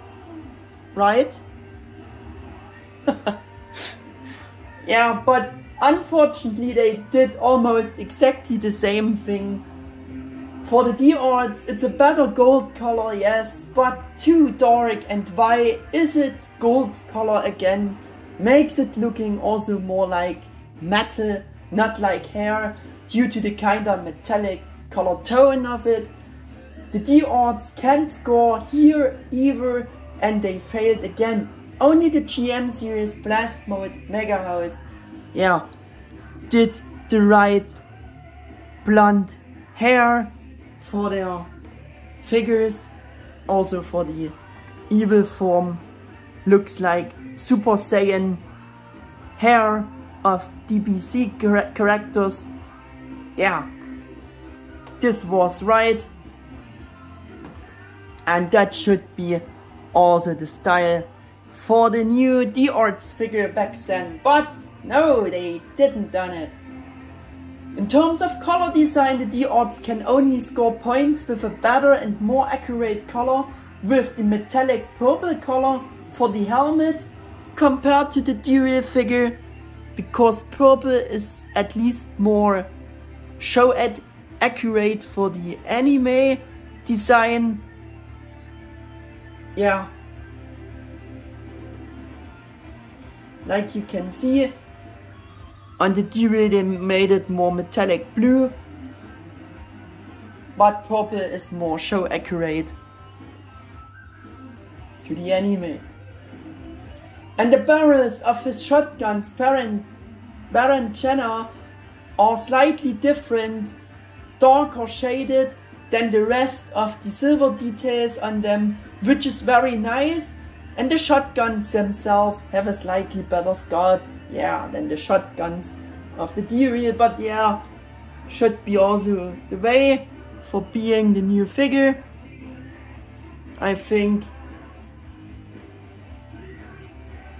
Yeah, but unfortunately they did almost exactly the same thing. For the D-Arts, it's a better gold color, yes, but too dark, and why is it gold color again? Makes it looking also more like matte, not like hair, due to the kinda metallic color tone of it. The D-Arts can't score here either, and they failed again. Only the GM series Blast Mode Mega House, yeah, did the right blonde hair for their figures. Also for the evil form, looks like Super Saiyan hair of DBC characters. Yeah, this was right, and that should be also the style for the new D-Arts figure back then, but no, they didn't done it. In terms of color design, the D-Arts can only score points with a better and more accurate color, with the metallic purple color for the helmet compared to the D-Real figure, because purple is at least more show accurate for the anime design. Yeah, like you can see, on the D-Real they made it more metallic blue, but purple is more show accurate to the anime. And the barrels of his shotguns, Baron Jenner, are slightly different, darker shaded than the rest of the silver details on them, which is very nice. And the shotguns themselves have a slightly better sculpt, yeah, than the shotguns of the D-Real, but yeah, should be also the way for being the new figure, I think.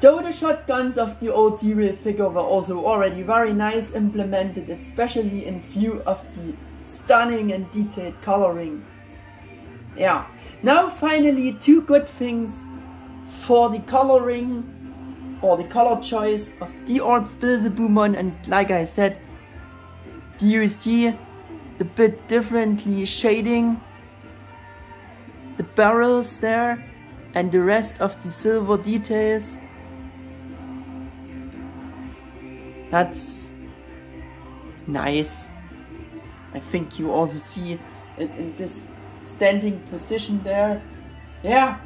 Though the shotguns of the old D-Real figure were also already very nice implemented, especially in view of the stunning and detailed coloring. Yeah, now finally two good things for the coloring or the color choice of D-Arts Beelzebumon, and like I said, do you see the bit differently shading the barrels there and the rest of the silver details? That's nice. I think you also see it in this standing position there. Yeah,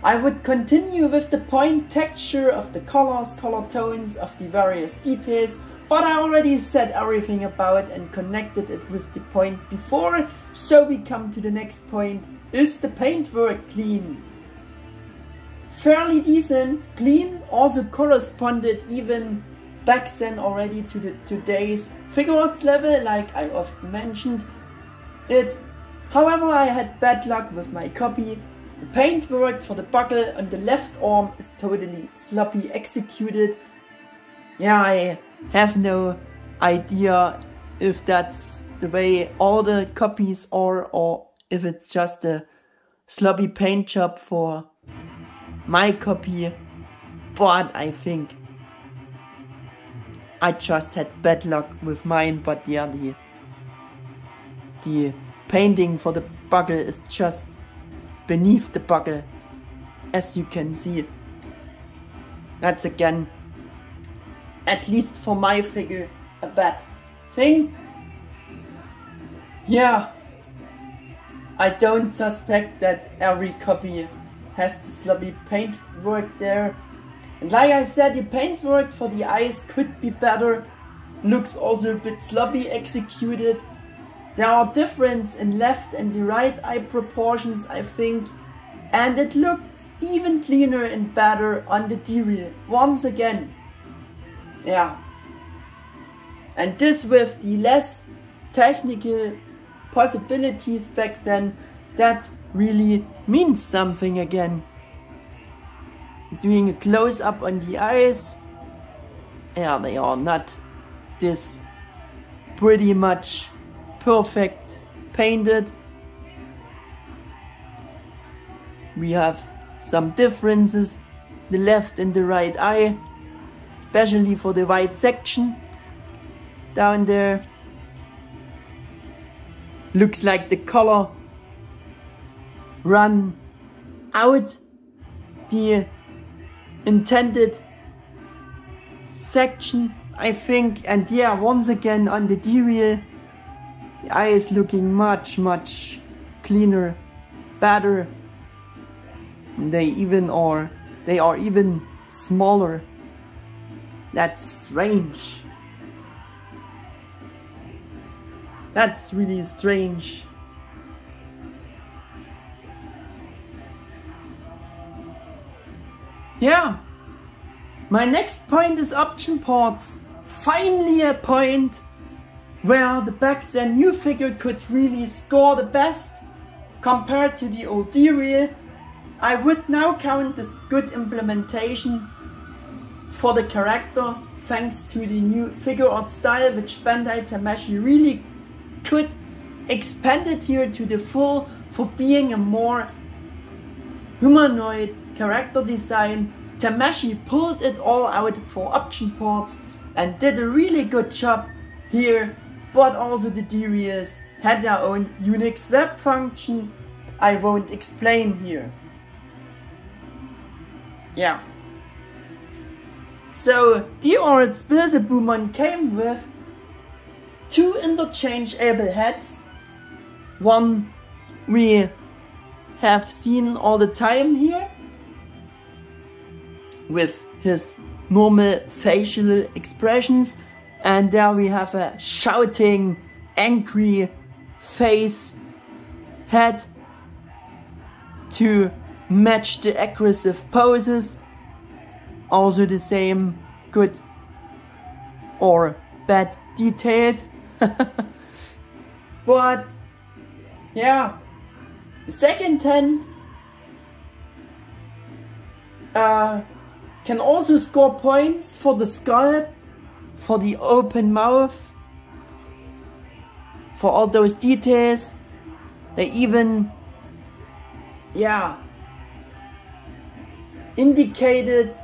I would continue with the point texture of the colors, color tones of the various details, but I already said everything about it and connected it with the point before, so we come to the next point. Is the paintwork clean? Fairly decent, clean, also corresponded even back then already to the today's Figuarts level, like I often mentioned it. However, I had bad luck with my copy. The paintwork for the buckle on the left arm is totally sloppy executed. Yeah, I have no idea if that's the way all the copies are, or if it's just a sloppy paint job for my copy, but I think I just had bad luck with mine. But yeah, the painting for the buckle is just beneath the buckle, as you can see. That's again, at least for my figure, a bad thing. Yeah, I don't suspect that every copy has the sloppy paintwork there. And like I said, the paintwork for the eyes could be better. Looks also a bit sloppy executed. There are differences in left and the right eye proportions, I think. And it looked even cleaner and better on the D-Real, once again. Yeah. And this with the less technical possibilities back then, that really means something again. Doing a close-up on the eyes, yeah, they are not this pretty much perfect painted. We have some differences, the left and the right eye, especially for the white section down there. Looks like the color run out the intended section, I think. And yeah, once again on the D-Real, the eye is looking much cleaner, better. They are even smaller. That's strange. That's really strange. Yeah, my next point is option parts. Finally a point where the back then new figure could really score the best compared to the old D-Real. I would now count this good implementation for the character, thanks to the new figure art style, which Bandai Tamashii really could expand it here to the full for being a more humanoid character design, Tamashii pulled it all out for option ports and did a really good job here, but also the D-Arts had their own Unix web function I won't explain here. Yeah. So D-Arts Beelzebumon came with 2 interchangeable heads. One we have seen all the time here, with his normal facial expressions, and there we have a shouting, angry face head to match the aggressive poses. Also the same good or bad detailed. But yeah, the second hand can also score points for the sculpt, for the open mouth, for all those details. They even, yeah, indicated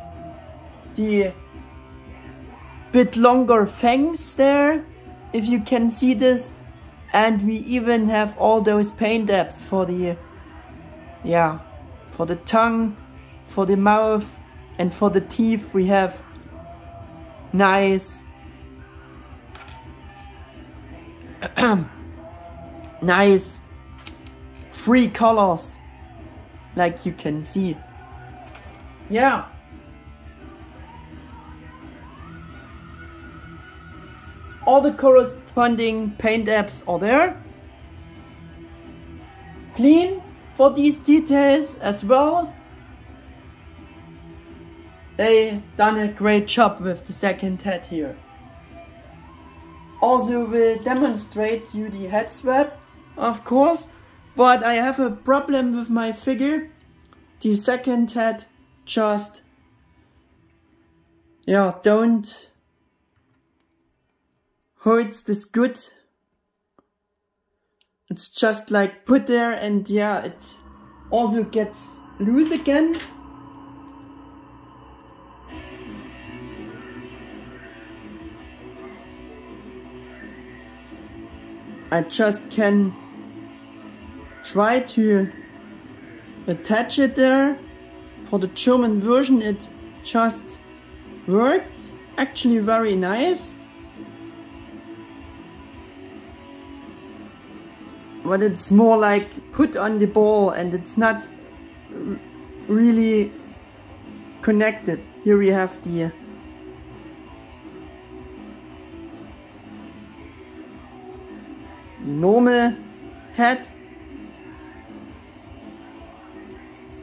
the bit longer fangs there, if you can see this. And we even have all those paint apps for the, yeah, for the tongue, for the mouth, and for the teeth. We have nice nice 3 colors, like you can see. Yeah. All the corresponding paint apps are there. Clean for these details as well. They done a great job with the second head here. Also will demonstrate you the head swap, of course, but I have a problem with my figure. The second head just, yeah, don't holds this good. It's just like put there, and yeah, it also gets loose again. I just can try to attach it there. For the German version it just worked actually very nice. But it's more like put on the ball, and it's not really connected. Here we have the normal head.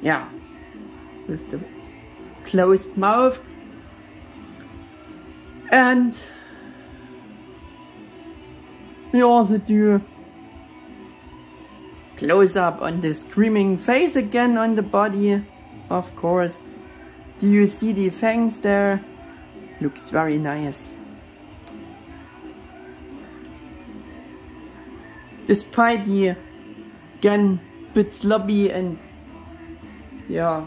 Yeah, with the closed mouth. And we also do close up on the screaming face again on the body, of course. Do you see the fangs there? Looks very nice. Despite the, again, bit sloppy and, yeah,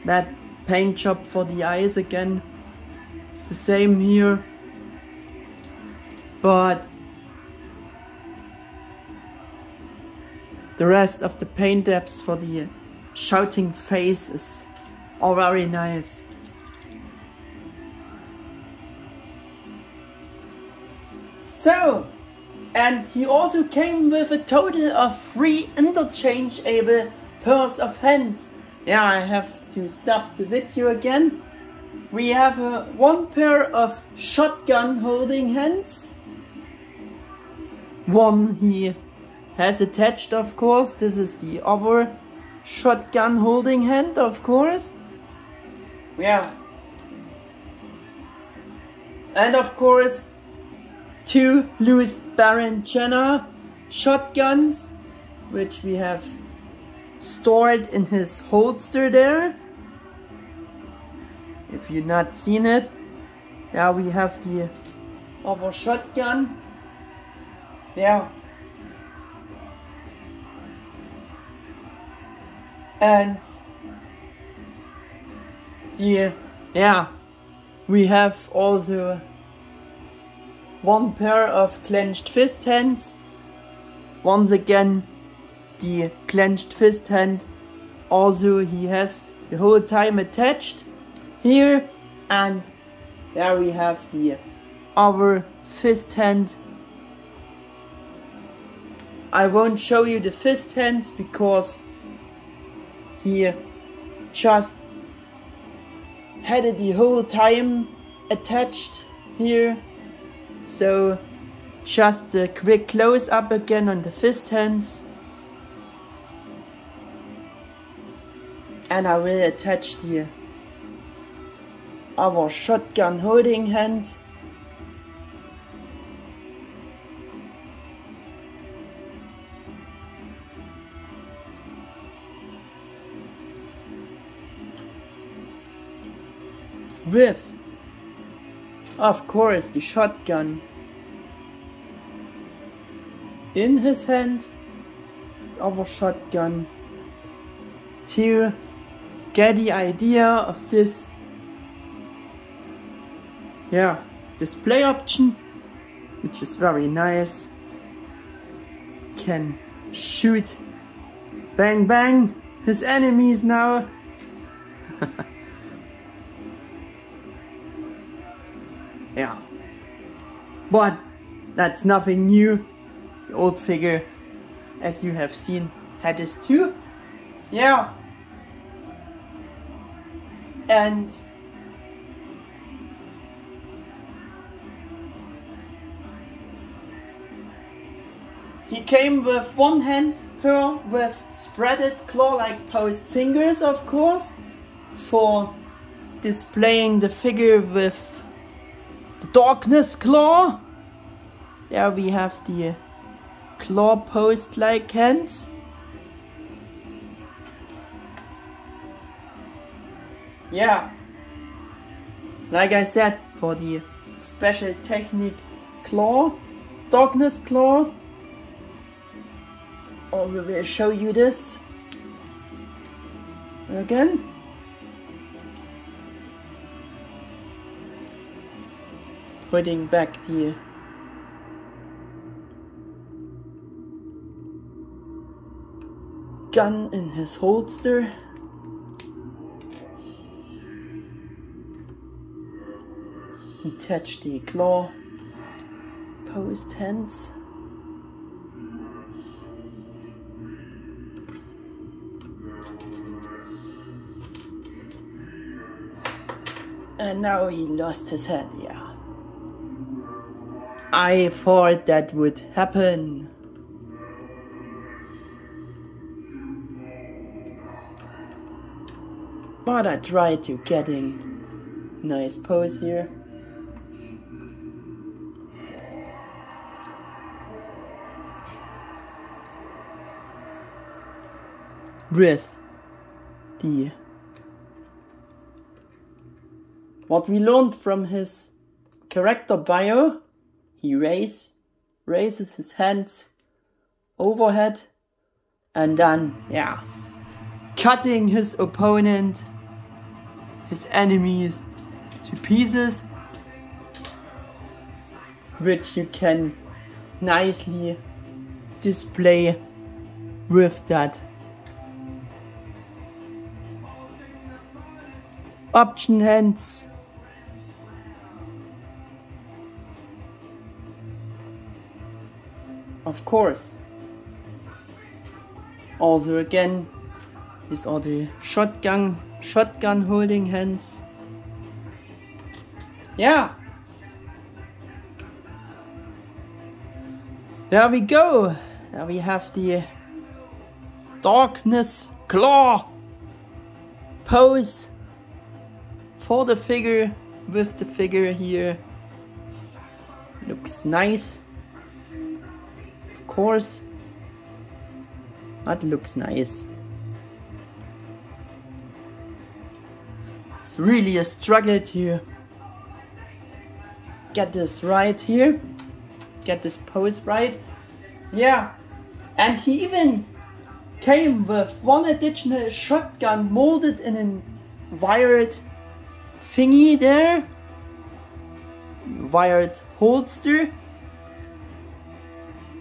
bad paint job for the eyes again. It's the same here. But the rest of the paint apps for the shouting face is all very nice. So, and he also came with a total of 3 interchangeable pairs of hands. Yeah, I have to stop the video again. We have one pair of shotgun holding hands. One he has attached, of course. This is the other shotgun holding hand, of course. Yeah. And of course 2 loose Baron Jenner shotguns, which we have stored in his holster there. If you've not seen it, now we have the other shotgun. Yeah. And we have also one pair of clenched fist hands. Once again, the clenched fist hand, also he has the whole time attached here, and there we have the other fist hand. I won't show you the fist hands because he just had it the whole time attached here. So just a quick close up again on the fist hands. And I will attach the other shotgun holding hand. With, of course, the shotgun in his hand, the other shotgun, to get the idea of this display option, which is very nice. Can shoot bang bang his enemies now. Yeah, but that's nothing new. The old figure, as you have seen, had this too. Yeah, and he came with one hand pair with spreaded claw-like posed fingers, of course, for displaying the figure with the darkness claw. There we have the claw post like hands. Yeah, like I said, for the special technique claw, darkness claw. Also will show you this again. Putting back the gun in his holster. Detach the claw post hands. And now he lost his head, yeah. I thought that would happen. But I tried to getting nice pose here. With the what we learned from his character bio, he raises his hands overhead and then, yeah, cutting his opponent, his enemies to pieces, which you can nicely display with that option hands. Of course. Also again, these are the shotgun holding hands. Yeah. There we go. Now we have the darkness claw pose for the figure with the figure here. Looks nice. Of course. That looks nice. It's really a struggle to get this right here. Get this pose right. Yeah. And he even came with one additional shotgun molded in a wired thingy there, wired holster,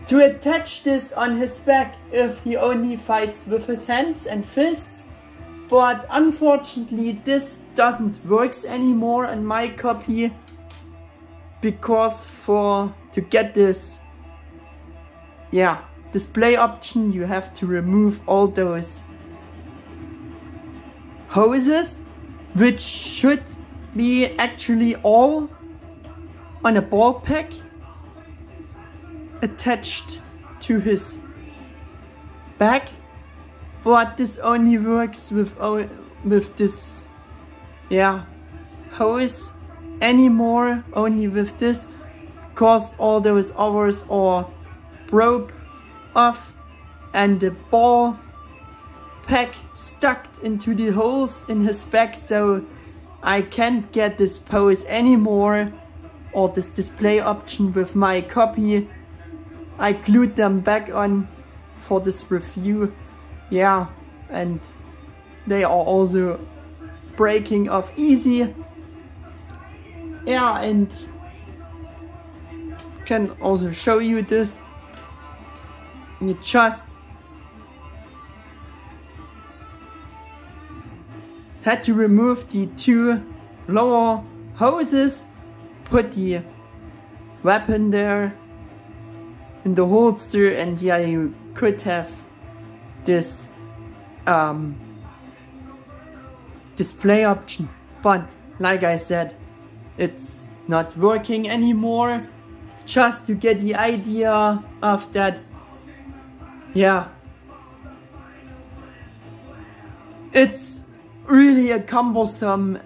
to attach this on his back if he only fights with his hands and fists. But unfortunately this doesn't work anymore in my copy, because to get this display option you have to remove all those hoses, which should be actually all on a ball pack attached to his back. But this only works with this hose anymore, only with this, because all those others are broke off and the ball pack stuck into the holes in his back, so I can't get this pose anymore, or this display option with my copy. I glued them back on for this review, and they are also breaking off easy. And can also show you this. You just had to remove the two lower hoses, put the weapon there in the holster, and you could have this display option. But like I said, it's not working anymore. Just to get the idea of that, it's really a cumbersome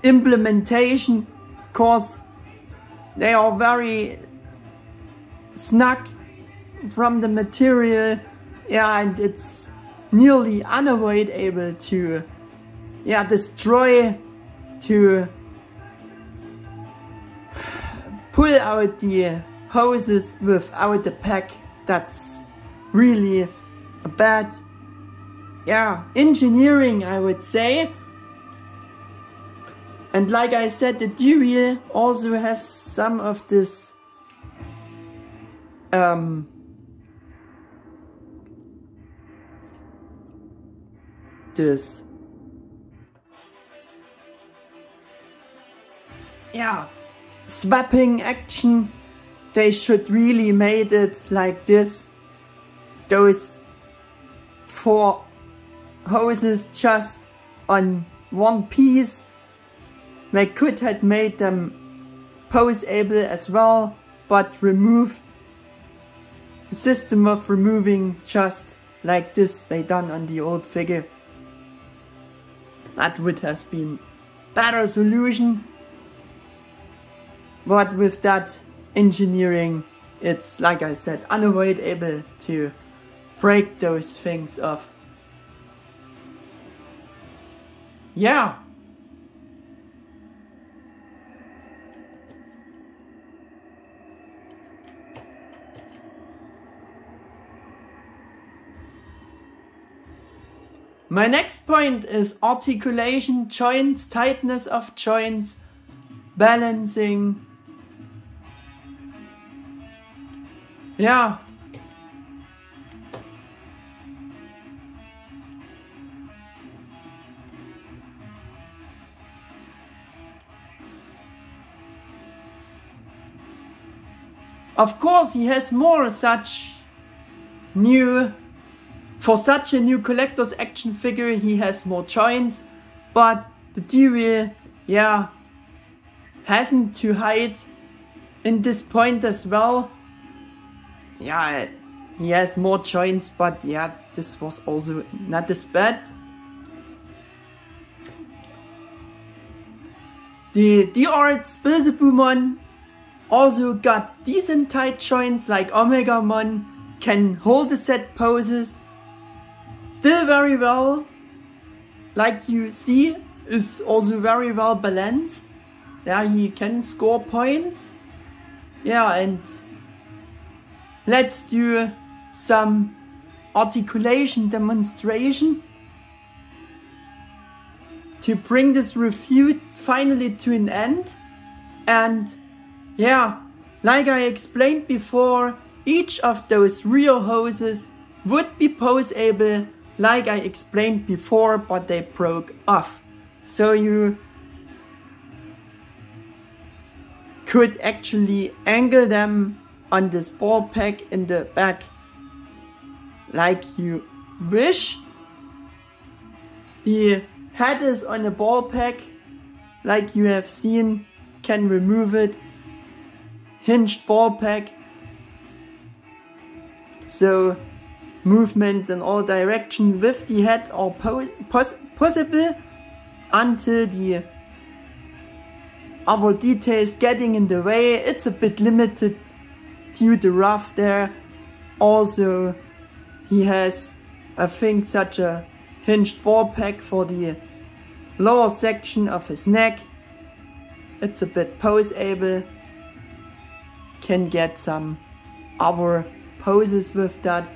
implementation, cause they are very snug from the material, and it's nearly unavoidable to destroy, to pull out the hoses without the pack. That's really a bad engineering, I would say. And like I said, the D-Reel also has some of this swapping action. They should really made it like this. Those 4 hoses just on one piece. They could have made them poseable as well, but remove the system of removing just like this they done on the old figure. That would have been better solution. But with that engineering, it's, like I said, unavoidable to break those things off. My next point is articulation, joints, tightness of joints, balancing. Of course, he has more such new, for such a new collector's action figure, he has more joints, but the D-Reel, hasn't to hide in this point as well. He has more joints, but this was also not as bad. The D-Arts Beelzebumon also got decent tight joints, like Omegamon can hold the set poses still very well, like you see, is also very well balanced. He can score points. And let's do some articulation demonstration. to bring this review finally to an end. And yeah, like I explained before, each of those real hoses would be poseable like I explained before, but they broke off. So you could actually angle them on this ball pack in the back like you wish. The head is on a ball pack like you have seen, can remove it. Hinged ball pack, so movements in all directions with the head are possible until the other details getting in the way. It's a bit limited due to rough there. Also, he has, I think, such a hinged ball pack for the lower section of his neck. It's a bit poseable. Can get some other poses with that.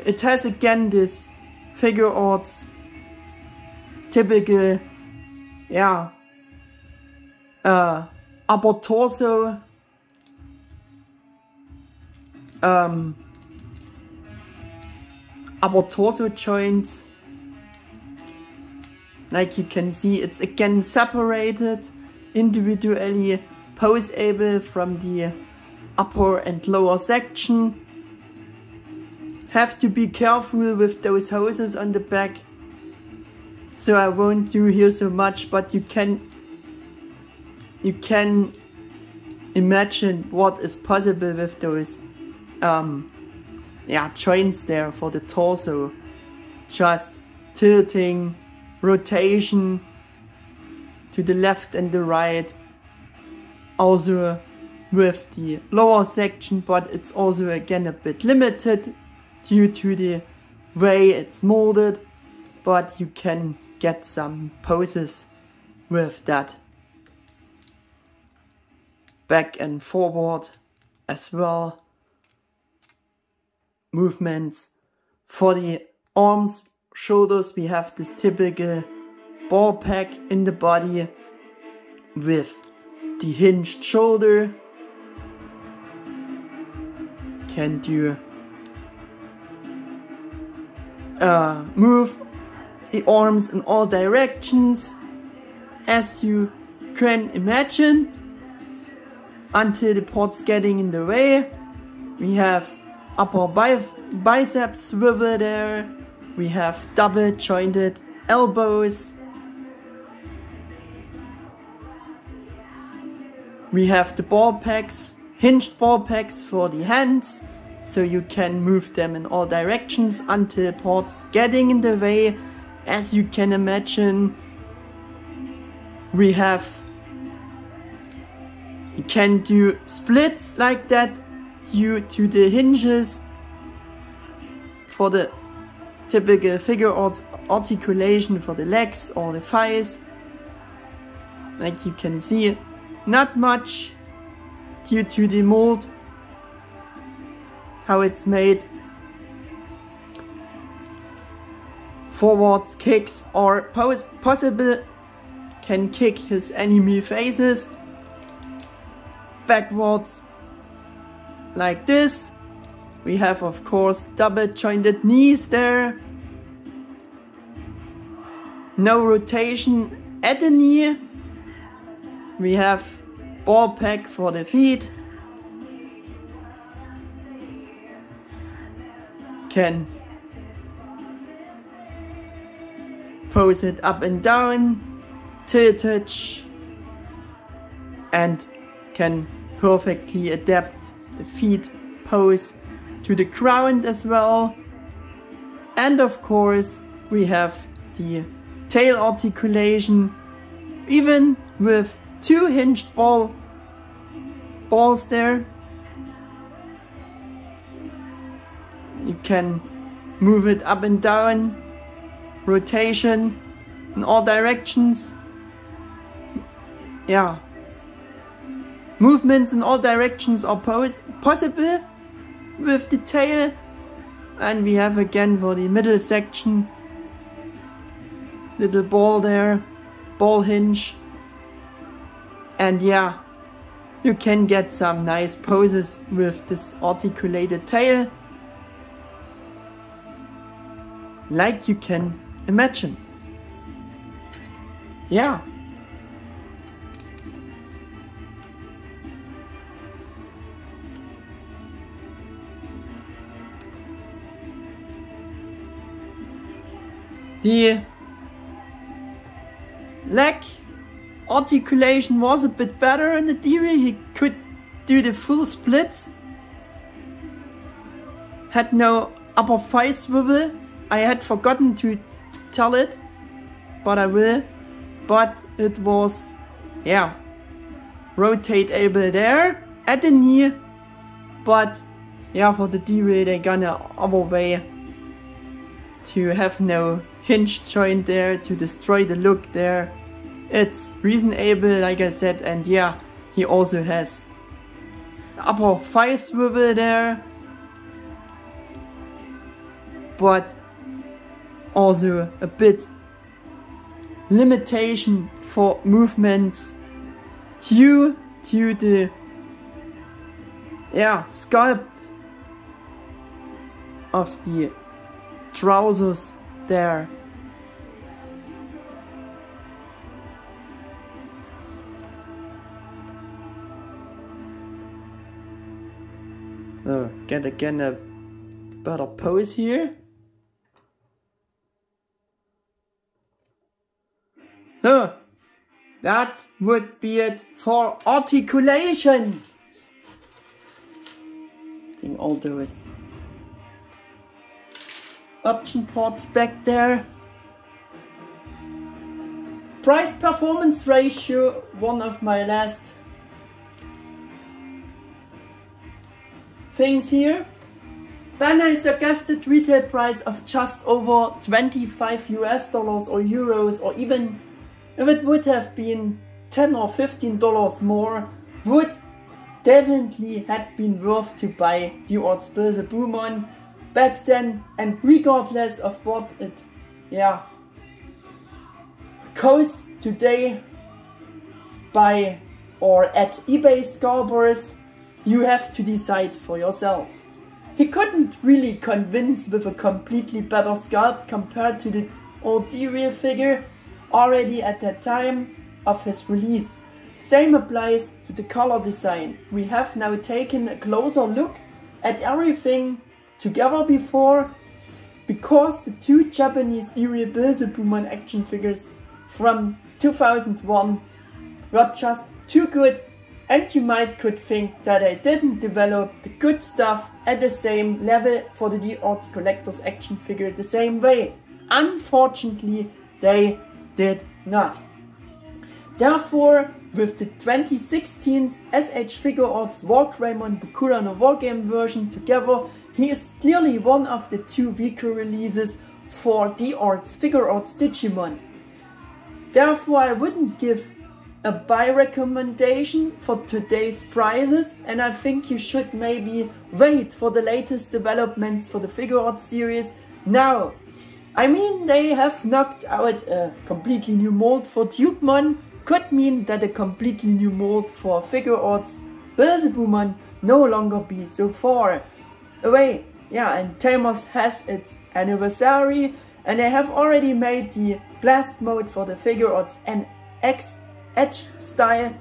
It has again this Figuarts typical, yeah, upper torso joints. Like you can see, it's again separated individually, poseable from the upper and lower section. Have to be careful with those hoses on the back, so I won't do here so much, but you can imagine what is possible with those yeah, joints there for the torso. Just tilting, rotation to the left and the right. Also with the lower section, but it's also again a bit limited due to the way it's molded, but you can get some poses with that. Back and forward as well. Movements for the arms, shoulders, we have this typical ball pack in the body with the hinged shoulder. Can do move the arms in all directions, as you can imagine, until the port's getting in the way. We have upper biceps swivel there. We have double jointed elbows. We have the ball packs, hinged ball packs for the hands, so you can move them in all directions until ports getting in the way. As you can imagine, we can do splits like that due to the hinges for the typical Figuarts articulation for the legs or the thighs. Like you can see, not much due to the mold, how it's made. Forwards kicks are possible, can kick his enemy faces. Backwards like this. We have of course double jointed knees there. No rotation at the knee. We have ball pack for the feet. Can pose it up and down, tilted, and can perfectly adapt the feet pose to the ground as well. And of course we have the tail articulation, even with two hinged balls there. You can move it up and down, rotation in all directions. Yeah, movements in all directions are possible with the tail. And we have again for the middle section little ball there, ball hinge, and yeah, you can get some nice poses with this articulated tail, like you can imagine. Yeah. The leg articulation was a bit better in the D-Arts. He could do the full splits. Had no upper thigh swivel. I had forgotten to tell it, but I will. But it was, yeah, rotateable there at the knee. But yeah, for the D-Arts they gone a other way to have no hinge joint there, to destroy the look there. It's reasonable, like I said, and yeah, he also has upper thigh swivel there, but also a bit limitation for movements due to the sculpt of the trousers there. So get again a better pose here. So that would be it for articulation. I think all those option ports back there. Price performance ratio, one of my last things here. Then I suggested retail price of just over 25 US dollars or euros, or even if it would have been 10 or 15 dollars more, would definitely have been worth to buy D-Arts Beelzebumon back then, and regardless of what it costs today by or at eBay scalpers, you have to decide for yourself. He couldn't really convince with a completely better sculpt compared to the old D-Arts figure already at that time of his release. Same applies to the color design. We have now taken a closer look at everything together before, because the two Japanese D-Arts Beelzebumon action figures from 2001 were just too good, and you might could think that I didn't develop the good stuff at the same level for the D-Arts Collectors action figure the same way. Unfortunately, they did not. Therefore, with the 2016 S.H.Figuarts War Greymon Omegamon version together, he is clearly one of the two weaker releases for D-Arts Figuarts Digimon. Therefore, I wouldn't give a buy recommendation for today's prices, and I think you should maybe wait for the latest developments for the Figuarts series now. I mean, they have knocked out a completely new mold for Dukemon, could mean that a completely new mold for Figuarts Beelzebumon no longer be so far away. Yeah, and Tamashii has its anniversary, and they have already made the blast mode for the Figuarts NX Edge style,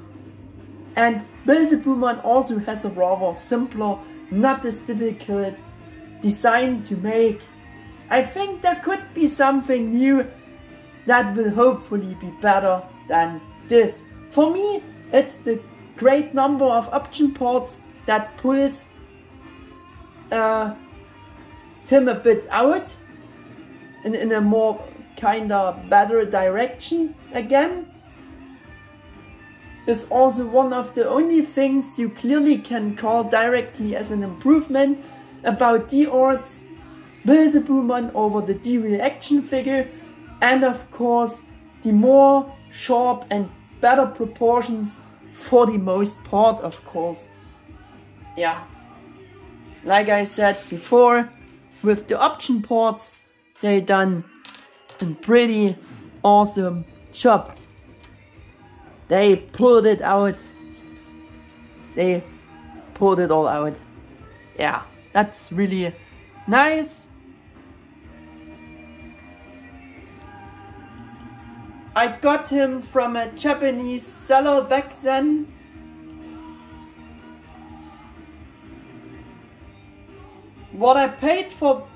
and Beelzebumon also has a rather simpler, not as difficult design to make. I think there could be something new that will hopefully be better than this. For me, it's the great number of option ports that pulls him a bit out in a more kinda better direction again. Is also one of the only things you clearly can call directly as an improvement about D-Arts Beelzebumon over the D-Arts action figure, and of course the more sharp and better proportions for the most part, of course. Yeah, like I said before, with the option ports they done a pretty awesome job. They pulled it out. They pulled it all out. Yeah, that's really nice. I got him from a Japanese seller back then. What I paid for,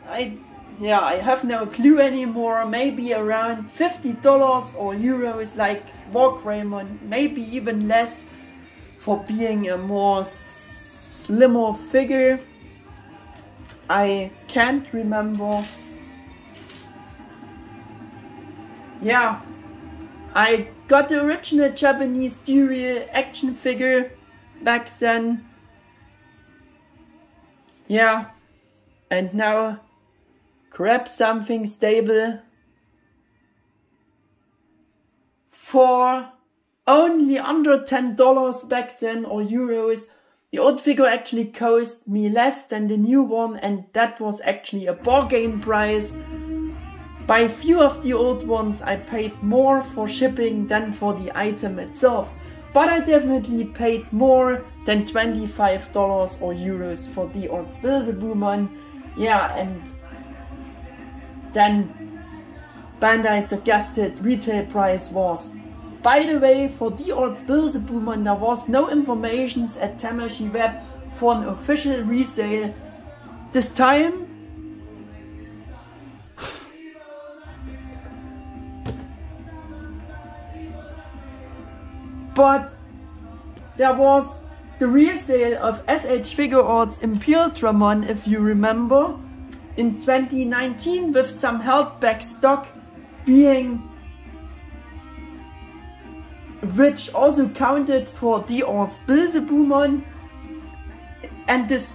I have no clue anymore. Maybe around $50 or euros, like War Greymon, maybe even less, for being a more slimmer figure. I can't remember. Yeah, I got the original Japanese D-Arts action figure back then. Yeah, and now grab something stable for only under $10 back then, or euros. The old figure actually cost me less than the new one, and that was actually a bargain price. By few of the old ones I paid more for shipping than for the item itself, but I definitely paid more than $25 or euros for D-Arts Beelzebumon. Yeah, and then Bandai suggested retail price was. By the way, for D-Arts Beelzebumon there was no information at Tamashii web for an official resale this time. But there was the resale of S.H.Figuarts Digimon, if you remember, in 2019 with some held back stock being, which also counted for D-Arts Beelzebumon, and this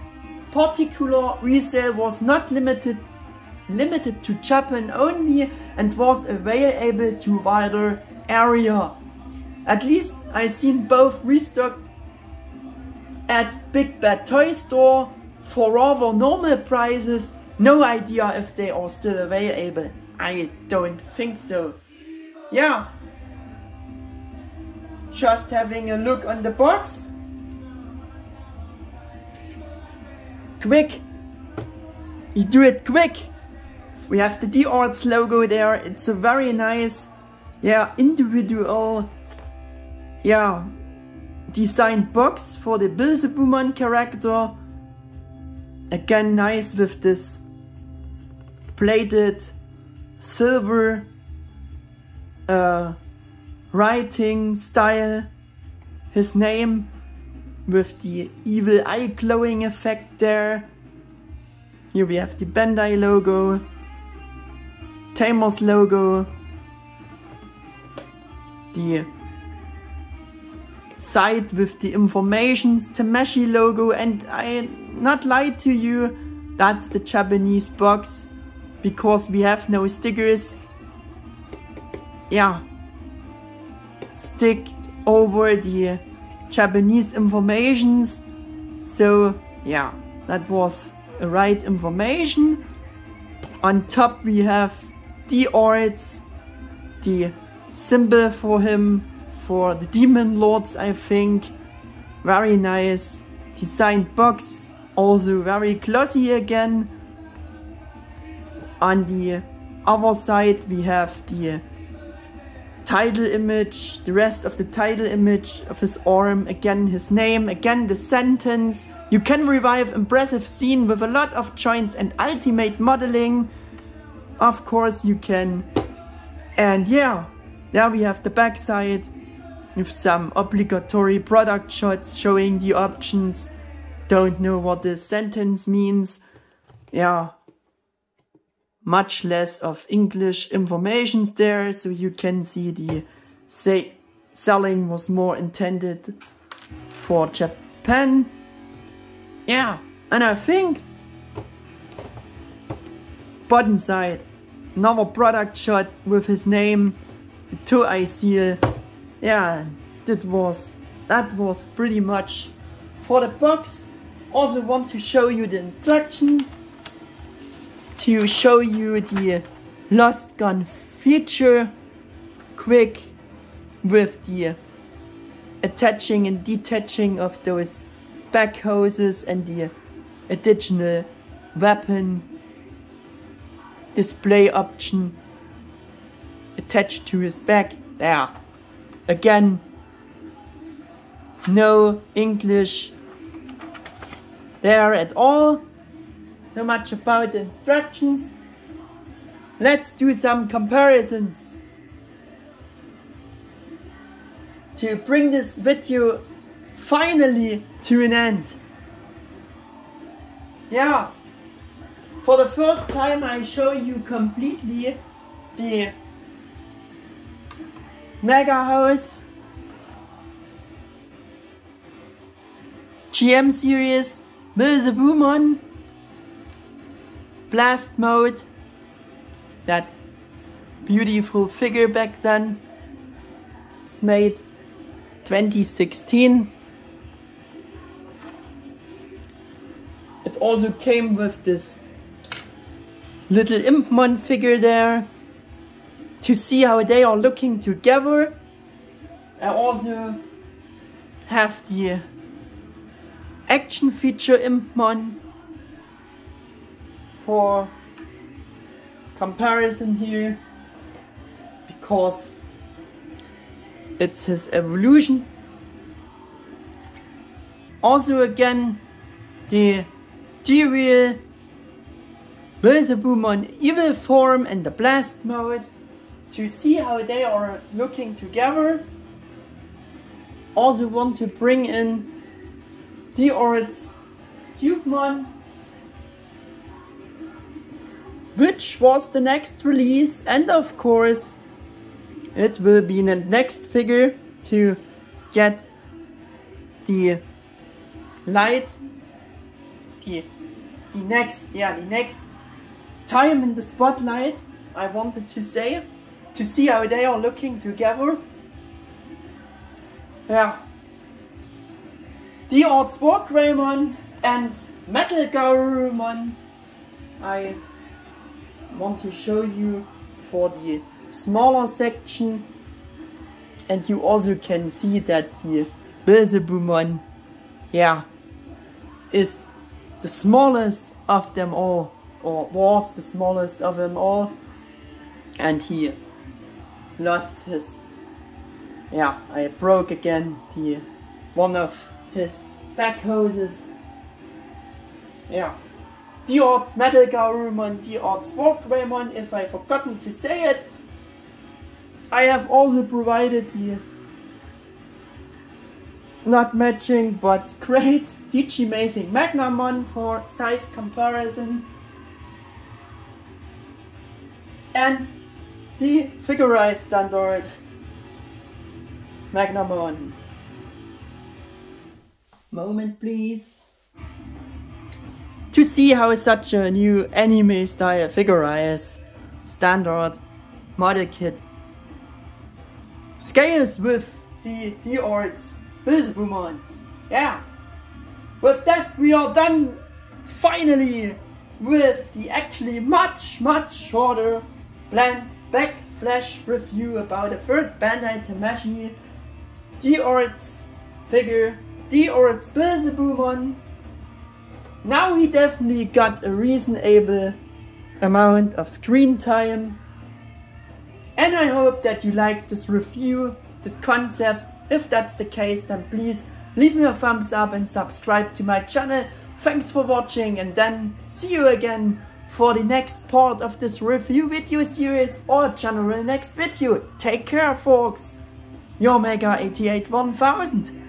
particular resale was not limited to Japan only and was available to wider area. At least I seen both restocked at Big Bad Toy Store for rather normal prices. No idea if they are still available. I don't think so. Yeah. Just having a look on the box. Quick. You do it quick. We have the D-Arts logo there. It's a very nice, individual, designed box for the Beelzebumon character. Again, nice with this plated silver writing style. His name with the evil eye glowing effect there. Here we have the Bandai logo, Tamer's logo, the side with the informations, Tamashii logo, and I not lie to you, that's the Japanese box, because we have no stickers. Yeah, sticked over the Japanese informations. So yeah, that was the right information. On top we have D-Arts, the symbol for him, for the Demon Lords, I think. Very nice designed box, also very glossy again. On the other side we have the title image, the rest of the title image of his arm, again his name, again the sentence: "You can revive impressive scene with a lot of joints and ultimate modeling." Of course you can. And yeah, there we have the back side with some obligatory product shots showing the options. Don't know what this sentence means. Yeah, much less of English informations there, so you can see the selling was more intended for Japan. Yeah, and I think bottom side, another product shot with his name, the toe-eye seal. Yeah, that was pretty much for the box. Also want to show you the instruction, to show you the lost gun feature quick with the attaching and detaching of those back hoses and the additional weapon display option attached to his back. There. Again, no English there at all. Not much about the instructions. Let's do some comparisons to bring this video finally to an end. Yeah, for the first time I show you completely the Mega House GM series Beelzebumon Blast Mode, that beautiful figure back then. It's made 2016. It also came with this little Impmon figure there to see how they are looking together. I also have the action feature Impmon for comparison here, because it's his evolution. Also again the D-Real Beelzebumon evil form and the blast mode to see how they are looking together. Also want to bring in D-Arts Digimon, which was the next release, and of course it will be the next figure to get the light, the next time in the spotlight, I wanted to say, to see how they are looking together. Yeah, D-Arts War Greymon and Metal Garurumon I want to show you for the smaller section, and you also can see that the Beelzebumon, yeah, is the smallest of them all, or was the smallest of them all, and he lost his, yeah, I broke again the one of his back hoses. Yeah, D-Arts Metal Garurumon, D-Arts War Greymon, if I forgotten to say it. I have also provided the not matching but great Digi-Amazing Magnamon for size comparison, and the Figuarts Standard Magnamon. Moment please. To see how such a new anime style Figuarts Standard model kit scales with the D-Arts Beelzebumon. Yeah, with that we are done finally with the actually much shorter planned Backflash review about the third Bandai Tamashii D-Arts figure, D-Arts Beelzebumon. Now he definitely got a reasonable amount of screen time, and I hope that you liked this review, this concept. If that's the case, then please leave me a thumbs up and subscribe to my channel. Thanks for watching, and then see you again for the next part of this review video series or general next video. Take care folks, your Mega 88 1000.